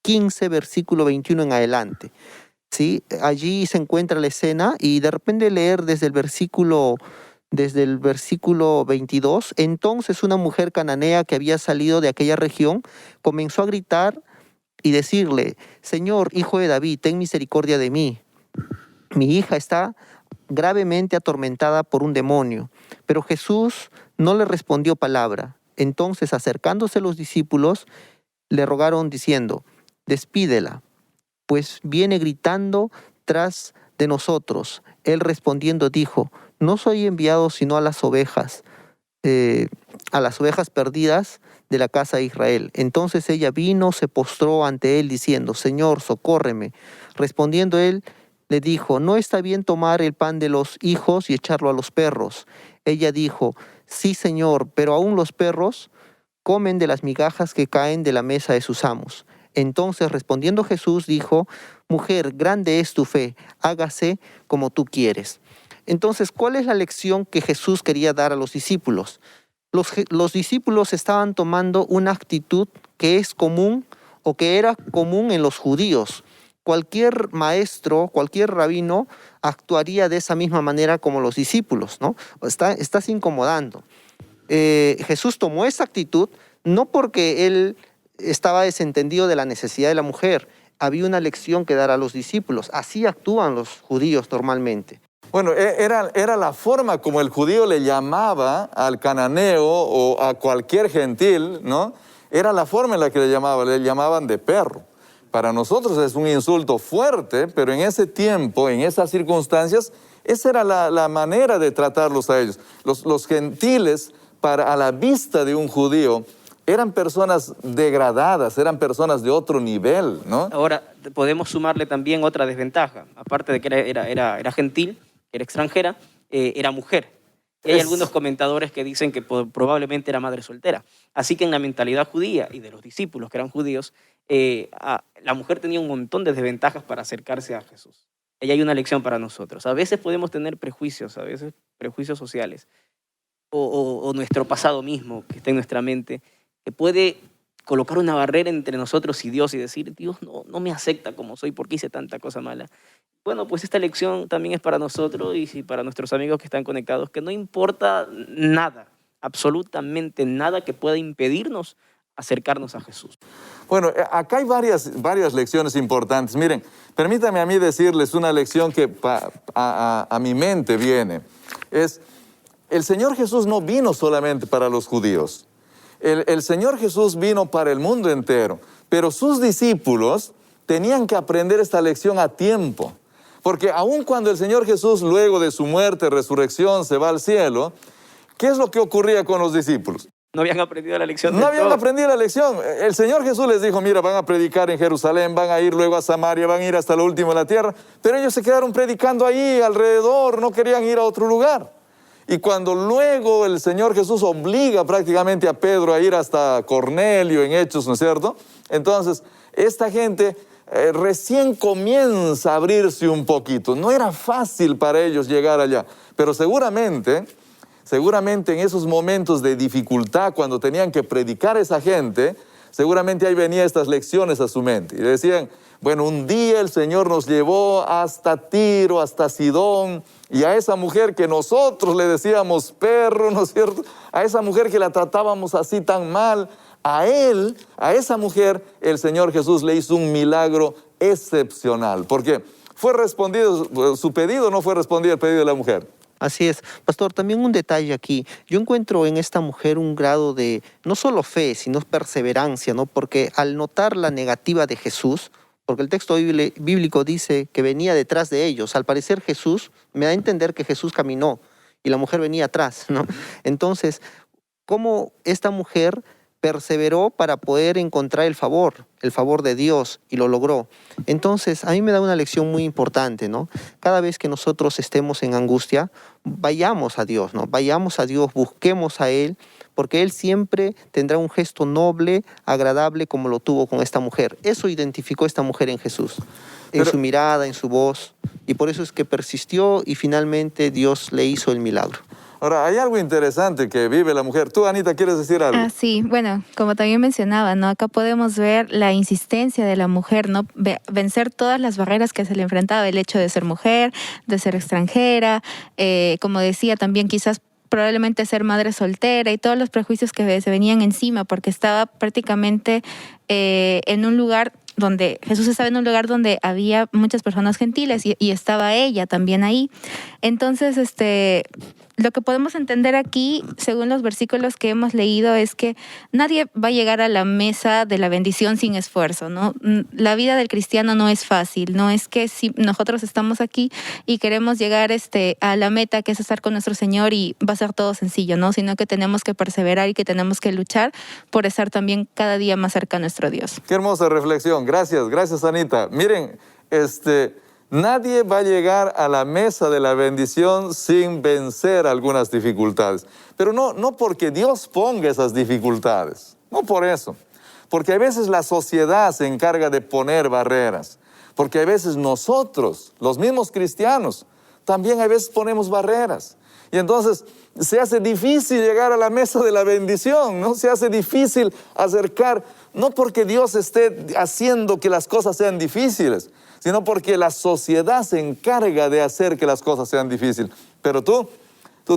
15, versículo 21 en adelante. ¿Sí? Allí se encuentra la escena y de repente leer desde el versículo 22, entonces una mujer cananea que había salido de aquella región comenzó a gritar y decirle: Señor, hijo de David, ten misericordia de mí. Mi hija está gravemente atormentada por un demonio. Pero Jesús no le respondió palabra. Entonces, acercándose los discípulos, le rogaron diciendo: despídela, pues viene gritando tras de nosotros. Él respondiendo dijo: no soy enviado sino a las ovejas perdidas de la casa de Israel. Entonces ella vino, se postró ante él diciendo: Señor, socórreme. Respondiendo él, le dijo: no está bien tomar el pan de los hijos y echarlo a los perros. Ella dijo: sí, Señor, pero aún los perros comen de las migajas que caen de la mesa de sus amos. Entonces respondiendo Jesús dijo: mujer, grande es tu fe, hágase como tú quieres. Entonces, ¿cuál es la lección que Jesús quería dar a los discípulos? Los discípulos estaban tomando una actitud que es común o que era común en los judíos. Cualquier maestro, cualquier rabino actuaría de esa misma manera como los discípulos, ¿no? Estás incomodando. Jesús tomó esa actitud no porque él estaba desentendido de la necesidad de la mujer. Había una lección que dar a los discípulos. Así actúan los judíos normalmente. Bueno, era la forma como el judío le llamaba al cananeo o a cualquier gentil, ¿no? Era la forma en la que le llamaban de perro. Para nosotros es un insulto fuerte, pero en ese tiempo, en esas circunstancias, esa era la manera de tratarlos a ellos. Los gentiles, a la vista de un judío, eran personas degradadas, eran personas de otro nivel, ¿no? Ahora, podemos sumarle también otra desventaja. Aparte de que era gentil, era extranjera, era mujer. Y hay algunos comentadores que dicen que probablemente era madre soltera. Así que en la mentalidad judía y de los discípulos que eran judíos, la mujer tenía un montón de desventajas para acercarse a Jesús. Y hay una lección para nosotros. A veces podemos tener prejuicios, a veces prejuicios sociales, o nuestro pasado mismo que está en nuestra mente, que puede colocar una barrera entre nosotros y Dios y decir: Dios no me acepta como soy porque hice tanta cosa mala. Bueno, pues esta lección también es para nosotros y para nuestros amigos que están conectados, que no importa nada, absolutamente nada que pueda impedirnos acercarnos a Jesús. Bueno, acá hay varias lecciones importantes. Miren, permítame a mí decirles una lección que a mi mente viene. El Señor Jesús no vino solamente para los judíos. El Señor Jesús vino para el mundo entero, pero sus discípulos tenían que aprender esta lección a tiempo. Porque aun cuando el Señor Jesús, luego de su muerte, resurrección, se va al cielo, ¿qué es lo que ocurría con los discípulos? No habían aprendido la lección. No habían aprendido la lección. El Señor Jesús les dijo: mira, van a predicar en Jerusalén, van a ir luego a Samaria, van a ir hasta lo último de la tierra. Pero ellos se quedaron predicando ahí alrededor, no querían ir a otro lugar. Y cuando luego el Señor Jesús obliga prácticamente a Pedro a ir hasta Cornelio en Hechos, ¿no es cierto? Entonces, esta gente recién comienza a abrirse un poquito. No era fácil para ellos llegar allá, pero seguramente en esos momentos de dificultad, cuando tenían que predicar a esa gente, seguramente ahí venían estas lecciones a su mente. Y decían: bueno, un día el Señor nos llevó hasta Tiro, hasta Sidón, y a esa mujer que nosotros le decíamos perro, ¿no es cierto? A esa mujer que la tratábamos así tan mal, a esa mujer, el Señor Jesús le hizo un milagro excepcional. Porque fue respondido su pedido, no fue respondido el pedido de la mujer. Así es. Pastor, también un detalle aquí. Yo encuentro en esta mujer un grado de, no solo fe, sino perseverancia, ¿no? Porque al notar la negativa de Jesús, porque el texto bíblico dice que venía detrás de ellos, al parecer Jesús, me da a entender que Jesús caminó y la mujer venía atrás, ¿no? Entonces, ¿cómo esta mujer perseveró para poder encontrar el favor de Dios, y lo logró? Entonces, a mí me da una lección muy importante, ¿no? Cada vez que nosotros estemos en angustia, vayamos a Dios, ¿no? Vayamos a Dios, busquemos a Él, porque Él siempre tendrá un gesto noble, agradable, como lo tuvo con esta mujer. Eso identificó esta mujer en Jesús, en su mirada, en su voz, y por eso es que persistió y finalmente Dios le hizo el milagro. Ahora, hay algo interesante que vive la mujer. Tú, Anita, ¿quieres decir algo? Ah, sí, bueno, como también mencionaba, ¿no? Acá podemos ver la insistencia de la mujer, ¿no? Vencer todas las barreras que se le enfrentaba, el hecho de ser mujer, de ser extranjera, como decía también quizás probablemente ser madre soltera y todos los prejuicios que se venían encima, porque estaba prácticamente en un lugar donde Jesús estaba en un lugar donde había muchas personas gentiles y estaba ella también ahí. Entonces, lo que podemos entender aquí, según los versículos que hemos leído, es que nadie va a llegar a la mesa de la bendición sin esfuerzo, ¿no? La vida del cristiano no es fácil, no es que si nosotros estamos aquí y queremos llegar a la meta, que es estar con nuestro Señor, y va a ser todo sencillo, ¿no? Sino que tenemos que perseverar y que tenemos que luchar por estar también cada día más cerca a nuestro Dios. Qué hermosa reflexión. Gracias, Anita. Miren, nadie va a llegar a la mesa de la bendición sin vencer algunas dificultades. Pero no porque Dios ponga esas dificultades, no por eso. Porque a veces la sociedad se encarga de poner barreras. Porque a veces nosotros, los mismos cristianos, también a veces ponemos barreras. Y entonces se hace difícil llegar a la mesa de la bendición, ¿no? Se hace difícil acercar, no porque Dios esté haciendo que las cosas sean difíciles, sino porque la sociedad se encarga de hacer que las cosas sean difíciles. Pero tú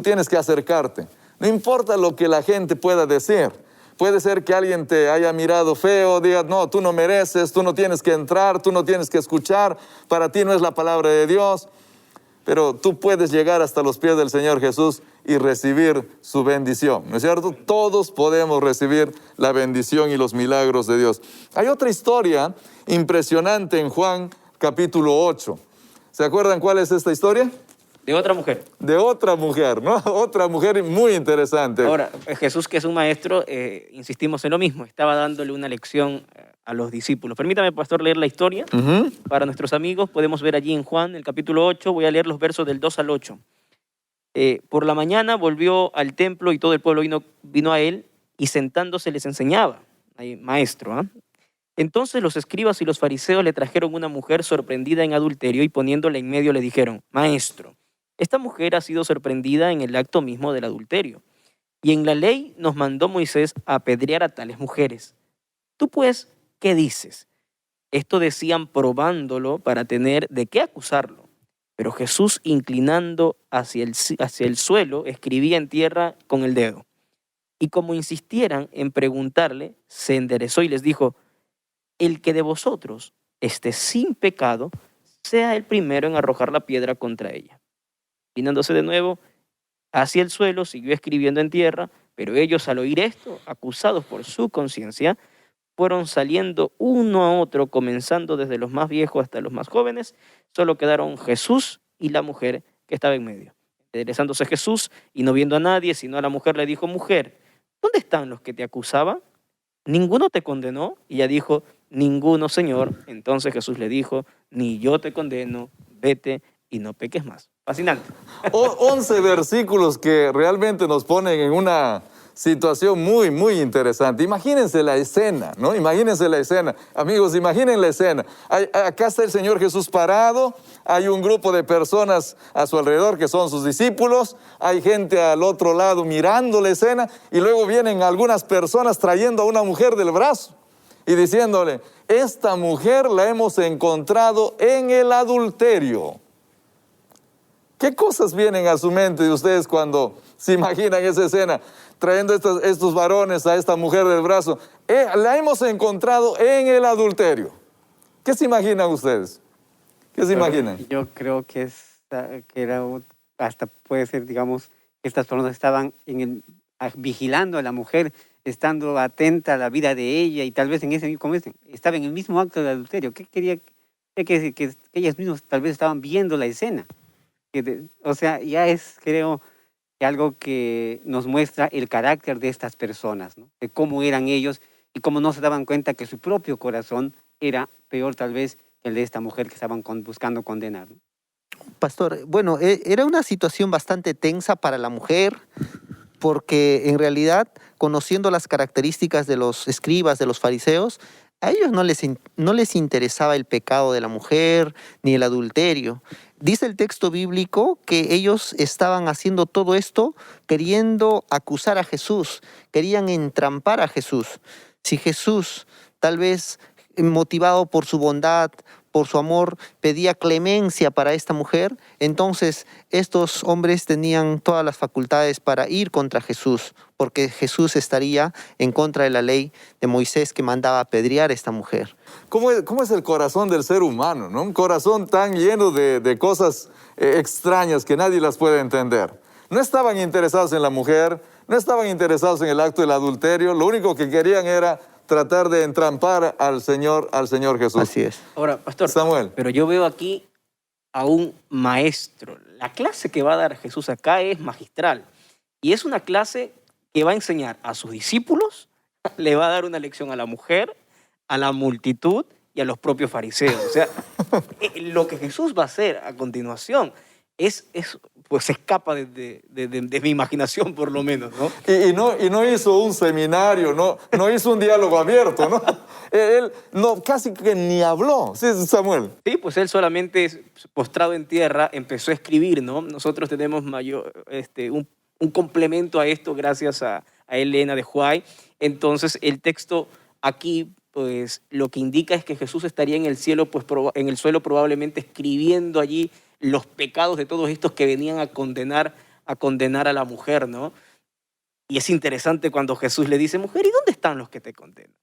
tienes que acercarte. No importa lo que la gente pueda decir. Puede ser que alguien te haya mirado feo, diga, no, tú no mereces, tú no tienes que entrar, tú no tienes que escuchar, para ti no es la palabra de Dios. Pero tú puedes llegar hasta los pies del Señor Jesús y recibir su bendición, ¿no es cierto? Todos podemos recibir la bendición y los milagros de Dios. Hay otra historia impresionante en Juan capítulo 8. ¿Se acuerdan cuál es esta historia? De otra mujer. De otra mujer, ¿no? Otra mujer muy interesante. Ahora, Jesús, que es un maestro, insistimos en lo mismo, estaba dándole una lección a los discípulos. Permítame, pastor, leer la historia. Para nuestros amigos, podemos ver allí en Juan, el capítulo 8, voy a leer los versos del 2 al 8. Por la mañana volvió al templo y todo el pueblo vino a él, y sentándose les enseñaba. Ahí, maestro, ¿ah? Entonces los escribas y los fariseos le trajeron una mujer sorprendida en adulterio y poniéndola en medio le dijeron, maestro, esta mujer ha sido sorprendida en el acto mismo del adulterio. Y en la ley nos mandó Moisés a apedrear a tales mujeres. Tú pues, ¿qué dices? Esto decían probándolo para tener de qué acusarlo. Pero Jesús, inclinando hacia el suelo, escribía en tierra con el dedo. Y como insistieran en preguntarle, se enderezó y les dijo, el que de vosotros esté sin pecado, sea el primero en arrojar la piedra contra ella. Inclinándose de nuevo hacia el suelo, siguió escribiendo en tierra, pero ellos al oír esto, acusados por su conciencia, fueron saliendo uno a otro, comenzando desde los más viejos hasta los más jóvenes. Solo quedaron Jesús y la mujer que estaba en medio. Enderezándose Jesús y no viendo a nadie, sino a la mujer, le dijo, mujer, ¿dónde están los que te acusaban? ¿Ninguno te condenó? Y ella dijo, ninguno, Señor. Entonces Jesús le dijo, ni yo te condeno, vete y no peques más. Fascinante. 11 versículos que realmente nos ponen en una situación muy, muy interesante. Imagínense la escena, ¿no? Imagínense la escena. Amigos, imaginen la escena. Acá está el Señor Jesús parado, hay un grupo de personas a su alrededor que son sus discípulos, hay gente al otro lado mirando la escena y luego vienen algunas personas trayendo a una mujer del brazo y diciéndole, esta mujer la hemos encontrado en el adulterio. ¿Qué cosas vienen a su mente de ustedes cuando se imaginan esa escena? Trayendo estos varones a esta mujer del brazo. La hemos encontrado en el adulterio. ¿Qué se imaginan ustedes? ¿Qué se imaginan? Yo creo que hasta puede ser, digamos, que estas personas estaban vigilando a la mujer, estando atenta a la vida de ella y tal vez estaba en el mismo acto del adulterio. ¿Qué quería? Que ellas mismas tal vez estaban viendo la escena. O sea, ya es, creo, algo que nos muestra el carácter de estas personas, ¿no? De cómo eran ellos y cómo no se daban cuenta que su propio corazón era peor tal vez que el de esta mujer que estaban buscando condenar, ¿no? Pastor, bueno, era una situación bastante tensa para la mujer, porque en realidad, conociendo las características de los escribas, de los fariseos, A ellos no les interesaba el pecado de la mujer ni el adulterio. Dice el texto bíblico que ellos estaban haciendo todo esto queriendo acusar a Jesús, querían entrampar a Jesús. Si Jesús, tal vez motivado por su bondad, por su amor, pedía clemencia para esta mujer, entonces estos hombres tenían todas las facultades para ir contra Jesús, porque Jesús estaría en contra de la ley de Moisés que mandaba apedrear a esta mujer. ¿Cómo es el corazón del ser humano, ¿no? Un corazón tan lleno de cosas extrañas que nadie las puede entender. No estaban interesados en la mujer, no estaban interesados en el acto del adulterio, lo único que querían era tratar de entrampar al Señor Jesús. Así es. Ahora, pastor, Samuel. pero yo veo aquí a un maestro. La clase que va a dar Jesús acá es magistral. Y es una clase que va a enseñar a sus discípulos, le va a dar una lección a la mujer, a la multitud y a los propios fariseos. O sea, lo que Jesús va a hacer a continuación pues se escapa de mi imaginación, por lo menos, ¿no? Y no hizo un seminario, no hizo un diálogo abierto, ¿no? Él casi que ni habló, ¿sí, Samuel? Sí, pues él solamente postrado en tierra empezó a escribir, ¿no? Nosotros tenemos un complemento a esto gracias a Elena de Huay. Entonces el texto aquí, pues lo que indica es que Jesús estaría en el cielo, pues en el suelo probablemente escribiendo allí los pecados de todos estos que venían a condenar a la mujer, ¿no? Y es interesante cuando Jesús le dice, mujer, ¿y dónde están los que te condenan?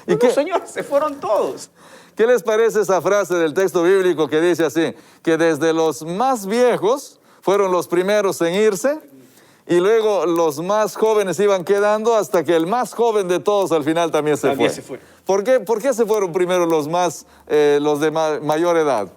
¿Y no, Señor, se fueron todos. ¿Qué les parece esa frase del texto bíblico que dice así? Que desde los más viejos fueron los primeros en irse y luego los más jóvenes iban quedando hasta que el más joven de todos al final también se fue. ¿Por qué se fueron primero los de mayor edad?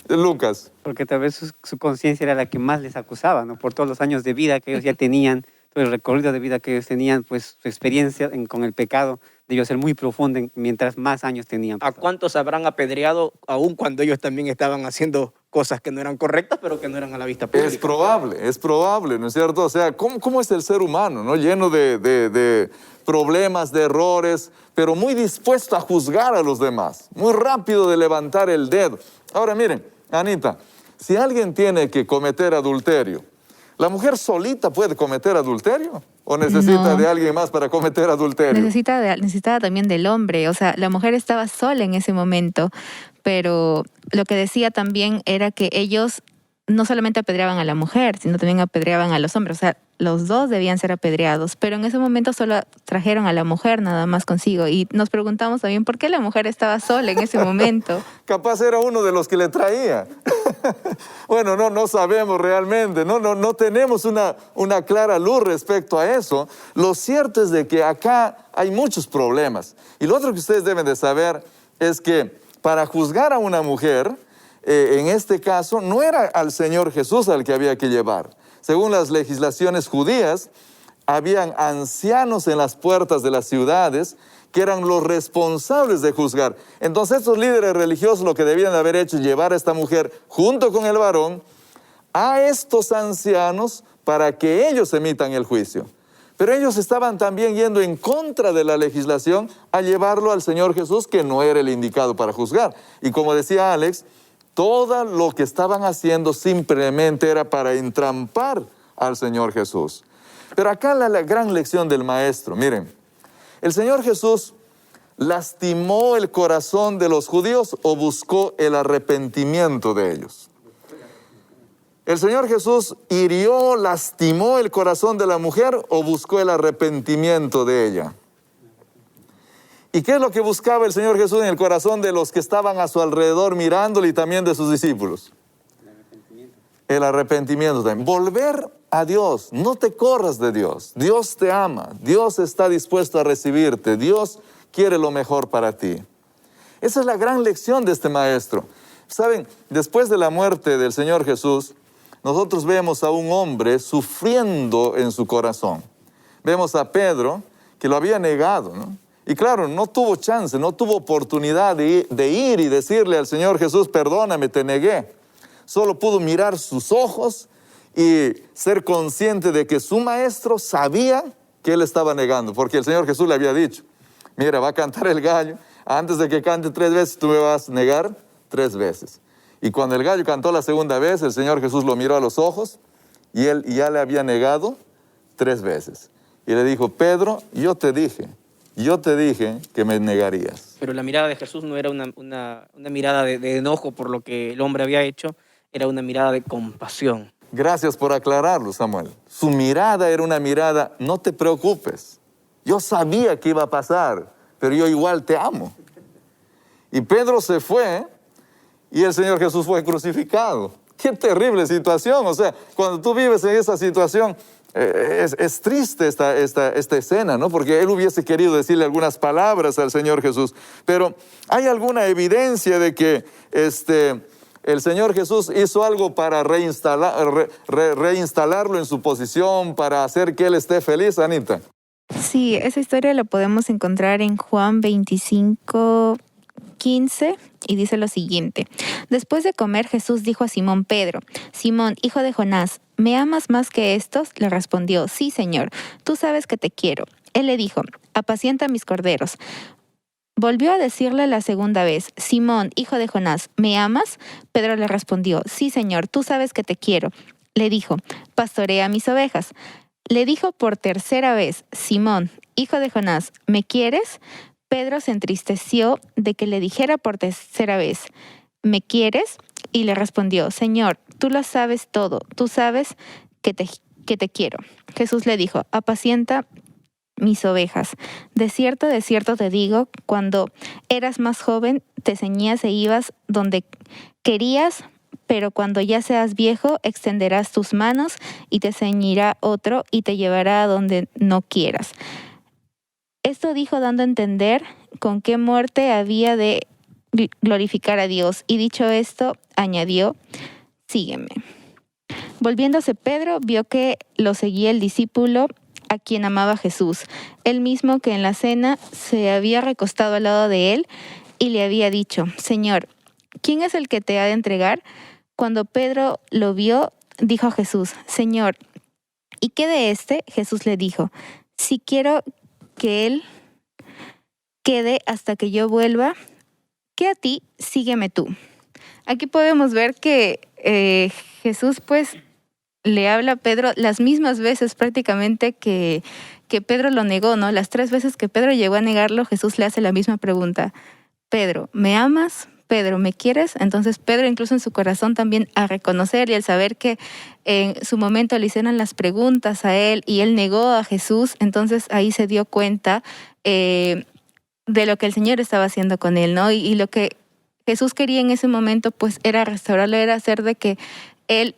Lucas. Porque tal vez su conciencia era la que más les acusaba, ¿no? Por todos los años de vida que ellos ya tenían, todo el recorrido de vida que ellos tenían, pues su experiencia con el pecado debió ser muy profunda mientras más años tenían. ¿A cuántos habrán apedreado aún cuando ellos también estaban haciendo cosas que no eran correctas, pero que no eran a la vista pública? Es probable, ¿no es cierto? O sea, ¿cómo es el ser humano, ¿no? Lleno de problemas, de errores, pero muy dispuesto a juzgar a los demás, muy rápido de levantar el dedo. Ahora miren, Anita, si alguien tiene que cometer adulterio, ¿la mujer solita puede cometer adulterio? ¿O necesita de alguien más para cometer adulterio? Necesitaba también del hombre. O sea, la mujer estaba sola en ese momento, pero lo que decía también era que ellos no solamente apedreaban a la mujer, sino también apedreaban a los hombres. O sea, los dos debían ser apedreados, pero en ese momento solo trajeron a la mujer nada más consigo. Y nos preguntamos también por qué la mujer estaba sola en ese momento. Capaz era uno de los que le traía. Bueno, no sabemos realmente, no tenemos una clara luz respecto a eso. Lo cierto es de que acá hay muchos problemas. Y lo otro que ustedes deben de saber es que para juzgar a una mujer, en este caso, no era al Señor Jesús al que había que llevar. Según las legislaciones judías, habían ancianos en las puertas de las ciudades que eran los responsables de juzgar. Entonces estos líderes religiosos lo que debían de haber hecho es llevar a esta mujer junto con el varón a estos ancianos para que ellos emitan el juicio. Pero ellos estaban también yendo en contra de la legislación a llevarlo al Señor Jesús, que no era el indicado para juzgar. Y como decía Alex, todo lo que estaban haciendo simplemente era para entrampar al Señor Jesús. Pero acá la gran lección del maestro, miren, ¿el Señor Jesús lastimó el corazón de los judíos o buscó el arrepentimiento de ellos? ¿El Señor Jesús hirió, lastimó el corazón de la mujer o buscó el arrepentimiento de ella? ¿Y qué es lo que buscaba el Señor Jesús en el corazón de los que estaban a su alrededor mirándole y también de sus discípulos? El arrepentimiento también. Volver a Dios. No te corras de Dios. Dios te ama. Dios está dispuesto a recibirte. Dios quiere lo mejor para ti. Esa es la gran lección de este maestro. Saben, después de la muerte del Señor Jesús, nosotros vemos a un hombre sufriendo en su corazón. Vemos a Pedro, que lo había negado, ¿no? Y claro, no tuvo chance, no tuvo oportunidad de ir y decirle al Señor Jesús, perdóname, te negué. Solo pudo mirar sus ojos y ser consciente de que su maestro sabía que él estaba negando, porque el Señor Jesús le había dicho, mira, va a cantar el gallo, antes de que cante 3 veces, tú me vas a negar 3 veces. Y cuando el gallo cantó la segunda vez, el Señor Jesús lo miró a los ojos y él ya le había negado 3 veces. Y le dijo, Pedro, yo te dije que me negarías. Pero la mirada de Jesús no era una mirada de enojo por lo que el hombre había hecho, era una mirada de compasión. Gracias por aclararlo, Samuel. Su mirada era una mirada, no te preocupes. Yo sabía que iba a pasar, pero yo igual te amo. Y Pedro se fue y el Señor Jesús fue crucificado. Qué terrible situación. O sea, cuando tú vives en esa situación, es triste esta escena, ¿no? Porque él hubiese querido decirle algunas palabras al Señor Jesús. Pero ¿hay alguna evidencia de que el Señor Jesús hizo algo para reinstalarlo en su posición, para hacer que él esté feliz, Anita? Sí, esa historia la podemos encontrar en Juan 25:15 y dice lo siguiente. Después de comer, Jesús dijo a Simón Pedro, Simón, hijo de Jonás, ¿me amas más que estos? Le respondió, sí, Señor, tú sabes que te quiero. Él le dijo, apacienta mis corderos. Volvió a decirle la segunda vez, Simón, hijo de Jonás, ¿me amas? Pedro le respondió, sí, Señor, tú sabes que te quiero. Le dijo, pastorea mis ovejas. Le dijo por tercera vez, Simón, hijo de Jonás, ¿me quieres? Pedro se entristeció de que le dijera por tercera vez, ¿me quieres? Y le respondió, Señor, tú lo sabes todo, tú sabes que te quiero. Jesús le dijo, apacienta mis ovejas. De cierto te digo, cuando eras más joven, te ceñías e ibas donde querías, pero cuando ya seas viejo, extenderás tus manos y te ceñirá otro y te llevará a donde no quieras. Esto dijo dando a entender con qué muerte había de glorificar a Dios. Y dicho esto, añadió, sígueme. Volviéndose Pedro, vio que lo seguía el discípulo a quien amaba Jesús, el mismo que en la cena se había recostado al lado de él y le había dicho, Señor, ¿quién es el que te ha de entregar? Cuando Pedro lo vio, dijo a Jesús, Señor, ¿y qué de este? Jesús le dijo, si quiero que él quede hasta que yo vuelva, que a ti, sígueme tú. Aquí podemos ver que Jesús pues le habla a Pedro las mismas veces prácticamente que Pedro lo negó, ¿no? Las 3 veces que Pedro llegó a negarlo, Jesús le hace la misma pregunta. Pedro, ¿me amas? Pedro, ¿me quieres? Entonces Pedro incluso en su corazón también a reconocer y al saber que en su momento le hicieron las preguntas a él y él negó a Jesús, entonces ahí se dio cuenta de lo que el Señor estaba haciendo con él, ¿no? Y lo que Jesús quería en ese momento pues era restaurarlo, era hacer de que él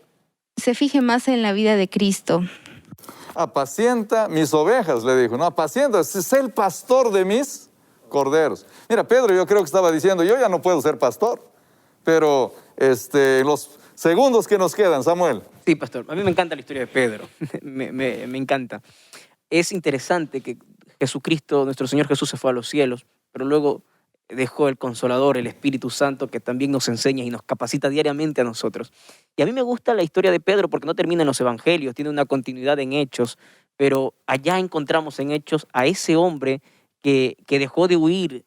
se fije más en la vida de Cristo. Apacienta mis ovejas, le dijo, no, apacienta, sé el pastor de mis corderos. Mira, Pedro yo creo que estaba diciendo, yo ya no puedo ser pastor, pero los segundos que nos quedan, Samuel. Sí, pastor, a mí me encanta la historia de Pedro, me encanta. Es interesante que Jesucristo, nuestro Señor Jesús se fue a los cielos, pero luego dejó el Consolador, el Espíritu Santo, que también nos enseña y nos capacita diariamente a nosotros. Y a mí me gusta la historia de Pedro porque no termina en los evangelios, tiene una continuidad en Hechos, pero allá encontramos en Hechos a ese hombre que dejó de huir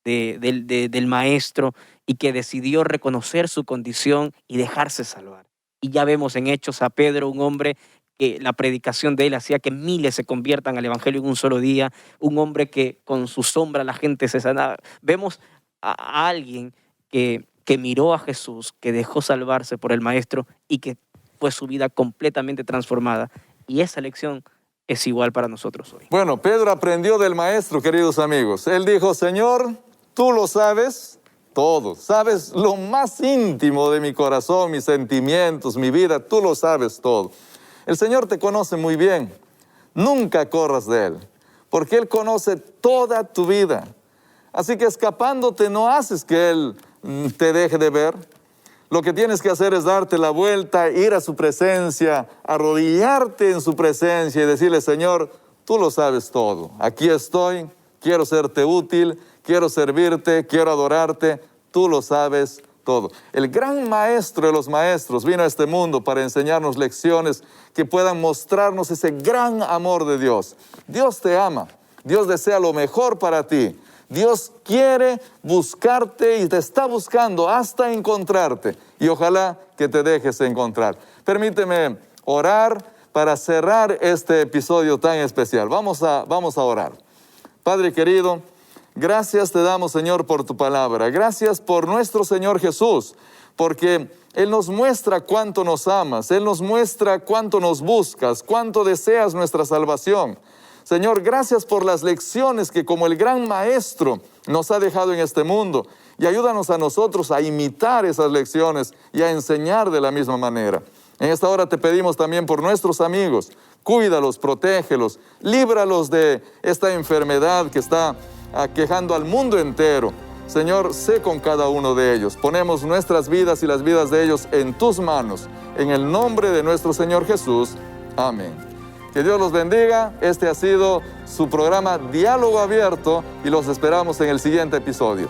del maestro y que decidió reconocer su condición y dejarse salvar. Y ya vemos en Hechos a Pedro, un hombre que la predicación de él hacía que miles se conviertan al evangelio en un solo día, un hombre que con su sombra la gente se sanaba. Vemos a alguien que miró a Jesús, que dejó salvarse por el maestro y que fue su vida completamente transformada. Y esa lección es igual para nosotros hoy. Bueno, Pedro aprendió del maestro, queridos amigos. Él dijo, Señor, tú lo sabes todo. Sabes lo más íntimo de mi corazón, mis sentimientos, mi vida. Tú lo sabes todo. El Señor te conoce muy bien. Nunca corras de Él, porque Él conoce toda tu vida. Así que escapándote no haces que Él te deje de ver. Lo que tienes que hacer es darte la vuelta, ir a su presencia, arrodillarte en su presencia y decirle, Señor, tú lo sabes todo. Aquí estoy, quiero serte útil, quiero servirte, quiero adorarte. Tú lo sabes todo. El gran maestro de los maestros vino a este mundo para enseñarnos lecciones que puedan mostrarnos ese gran amor de Dios. Dios te ama. Dios desea lo mejor para ti. Dios quiere buscarte y te está buscando hasta encontrarte. Y ojalá que te dejes encontrar. Permíteme orar para cerrar este episodio tan especial. Vamos a orar. Padre querido, gracias te damos, Señor, por tu palabra. Gracias por nuestro Señor Jesús, porque Él nos muestra cuánto nos amas. Él nos muestra cuánto nos buscas, cuánto deseas nuestra salvación. Señor, gracias por las lecciones que como el gran maestro nos ha dejado en este mundo. Y ayúdanos a nosotros a imitar esas lecciones y a enseñar de la misma manera. En esta hora te pedimos también por nuestros amigos. Cuídalos, protégelos, líbralos de esta enfermedad que está aquejando al mundo entero. Señor, sé con cada uno de ellos. Ponemos nuestras vidas y las vidas de ellos en tus manos. En el nombre de nuestro Señor Jesús. Amén. Que Dios los bendiga. Este ha sido su programa Diálogo Abierto y los esperamos en el siguiente episodio.